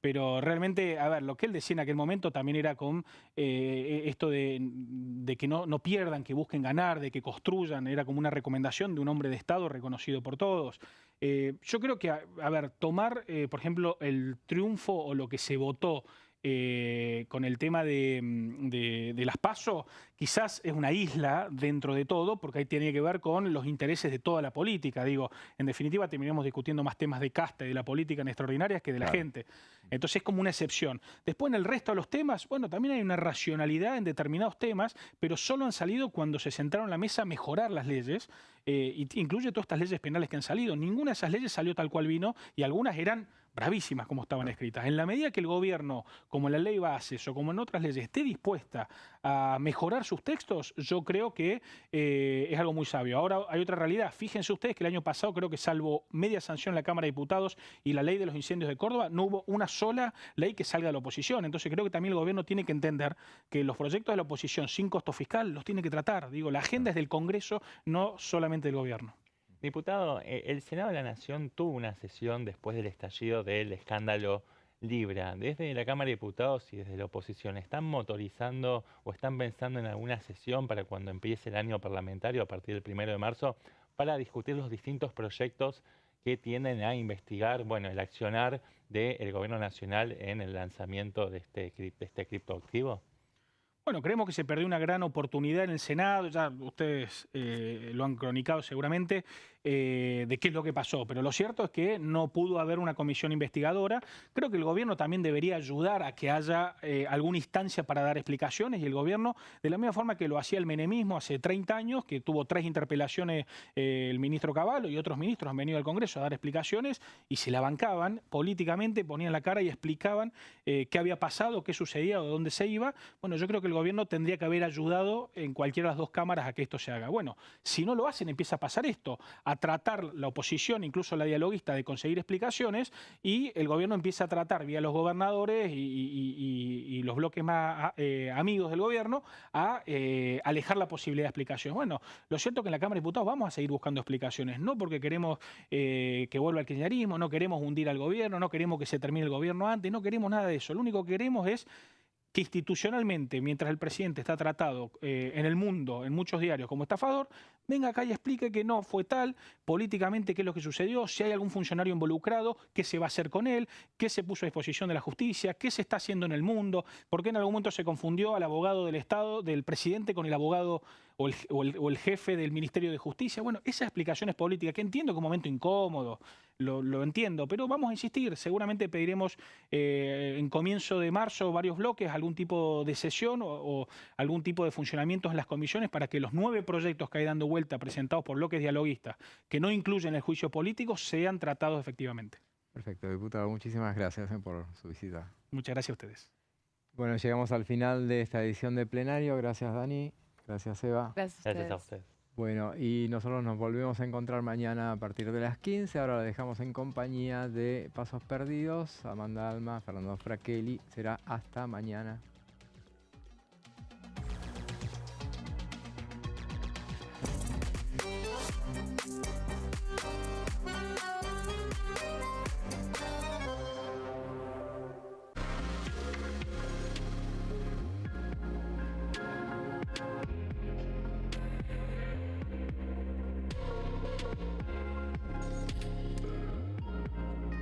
Pero realmente, a ver, lo que él decía en aquel momento también era con esto de que no pierdan, que busquen ganar, de que construyan, era como una recomendación de un hombre de Estado reconocido por todos. Yo creo que, a ver, tomar, por ejemplo, el triunfo o lo que se votó con el tema de las PASO, quizás es una isla dentro de todo, porque ahí tiene que ver con los intereses de toda la política. Digo, en definitiva terminamos discutiendo más temas de casta y de la política en extraordinarias que de la gente. Entonces es como una excepción. Después en el resto de los temas, bueno, también hay una racionalidad en determinados temas, pero solo han salido cuando se sentaron a la mesa a mejorar las leyes, incluye todas estas leyes penales que han salido. Ninguna de esas leyes salió tal cual vino y algunas eran bravísimas como estaban escritas. En la medida que el gobierno, como la ley Bases o como en otras leyes, esté dispuesta a mejorar sus textos, yo creo que es algo muy sabio. Ahora hay otra realidad. Fíjense ustedes que el año pasado, creo que salvo media sanción en la Cámara de Diputados y la ley de los incendios de Córdoba, no hubo una sola ley que salga de la oposición. Entonces creo que también el gobierno tiene que entender que los proyectos de la oposición sin costo fiscal los tiene que tratar. Digo, la agenda es del Congreso, no solamente del gobierno. Diputado, el Senado de la Nación tuvo una sesión después del estallido del escándalo Libra. Desde la Cámara de Diputados y desde la oposición, ¿están motorizando o están pensando en alguna sesión para cuando empiece el año parlamentario a partir del 1 de marzo para discutir los distintos proyectos que tienden a investigar, bueno, el accionar del Gobierno Nacional en el lanzamiento de este criptoactivo? Bueno, creemos que se perdió una gran oportunidad en el Senado, ya ustedes lo han cronicado seguramente, de qué es lo que pasó, pero lo cierto es que no pudo haber una comisión investigadora. Creo que el gobierno también debería ayudar a que haya alguna instancia para dar explicaciones, y el gobierno, de la misma forma que lo hacía el menemismo hace 30 años, que tuvo 3 interpelaciones el ministro Cavallo y otros ministros han venido al Congreso a dar explicaciones y se la bancaban políticamente, ponían la cara y explicaban qué había pasado, qué sucedía o dónde se iba. Bueno, yo creo que el gobierno tendría que haber ayudado en cualquiera de las dos cámaras a que esto se haga. Bueno, si no lo hacen, empieza a pasar esto, a tratar la oposición, incluso la dialoguista, de conseguir explicaciones, y el gobierno empieza a tratar vía los gobernadores y los bloques más amigos del gobierno a alejar la posibilidad de explicaciones. Bueno, lo cierto es que en la Cámara de Diputados vamos a seguir buscando explicaciones, no porque queremos que vuelva el kirchnerismo, no queremos hundir al gobierno, no queremos que se termine el gobierno antes, no queremos nada de eso. Lo único que queremos es que institucionalmente, mientras el presidente está tratado en el mundo, en muchos diarios, como estafador, venga acá y explique que no fue tal, políticamente qué es lo que sucedió, si hay algún funcionario involucrado, qué se va a hacer con él, qué se puso a disposición de la justicia, qué se está haciendo en el mundo, por qué en algún momento se confundió al abogado del Estado, del presidente, con el abogado o el jefe del Ministerio de Justicia. Bueno, esas explicaciones políticas, que entiendo que es un momento incómodo, lo entiendo, pero vamos a insistir. Seguramente pediremos en comienzo de marzo varios bloques, algún tipo de sesión o algún tipo de funcionamientos en las comisiones para que los 9 proyectos que hay dando vuelta presentados por bloques dialoguistas que no incluyen el juicio político sean tratados efectivamente. Perfecto, diputado. Muchísimas gracias por su visita. Muchas gracias a ustedes. Bueno, llegamos al final de esta edición de plenario. Gracias, Dani. Gracias, Eva. Gracias a ustedes. Bueno, y nosotros nos volvemos a encontrar mañana a partir de las 15. Ahora la dejamos en compañía de Pasos Perdidos, Amanda Alma, Fernando Fraquelli. Será hasta mañana.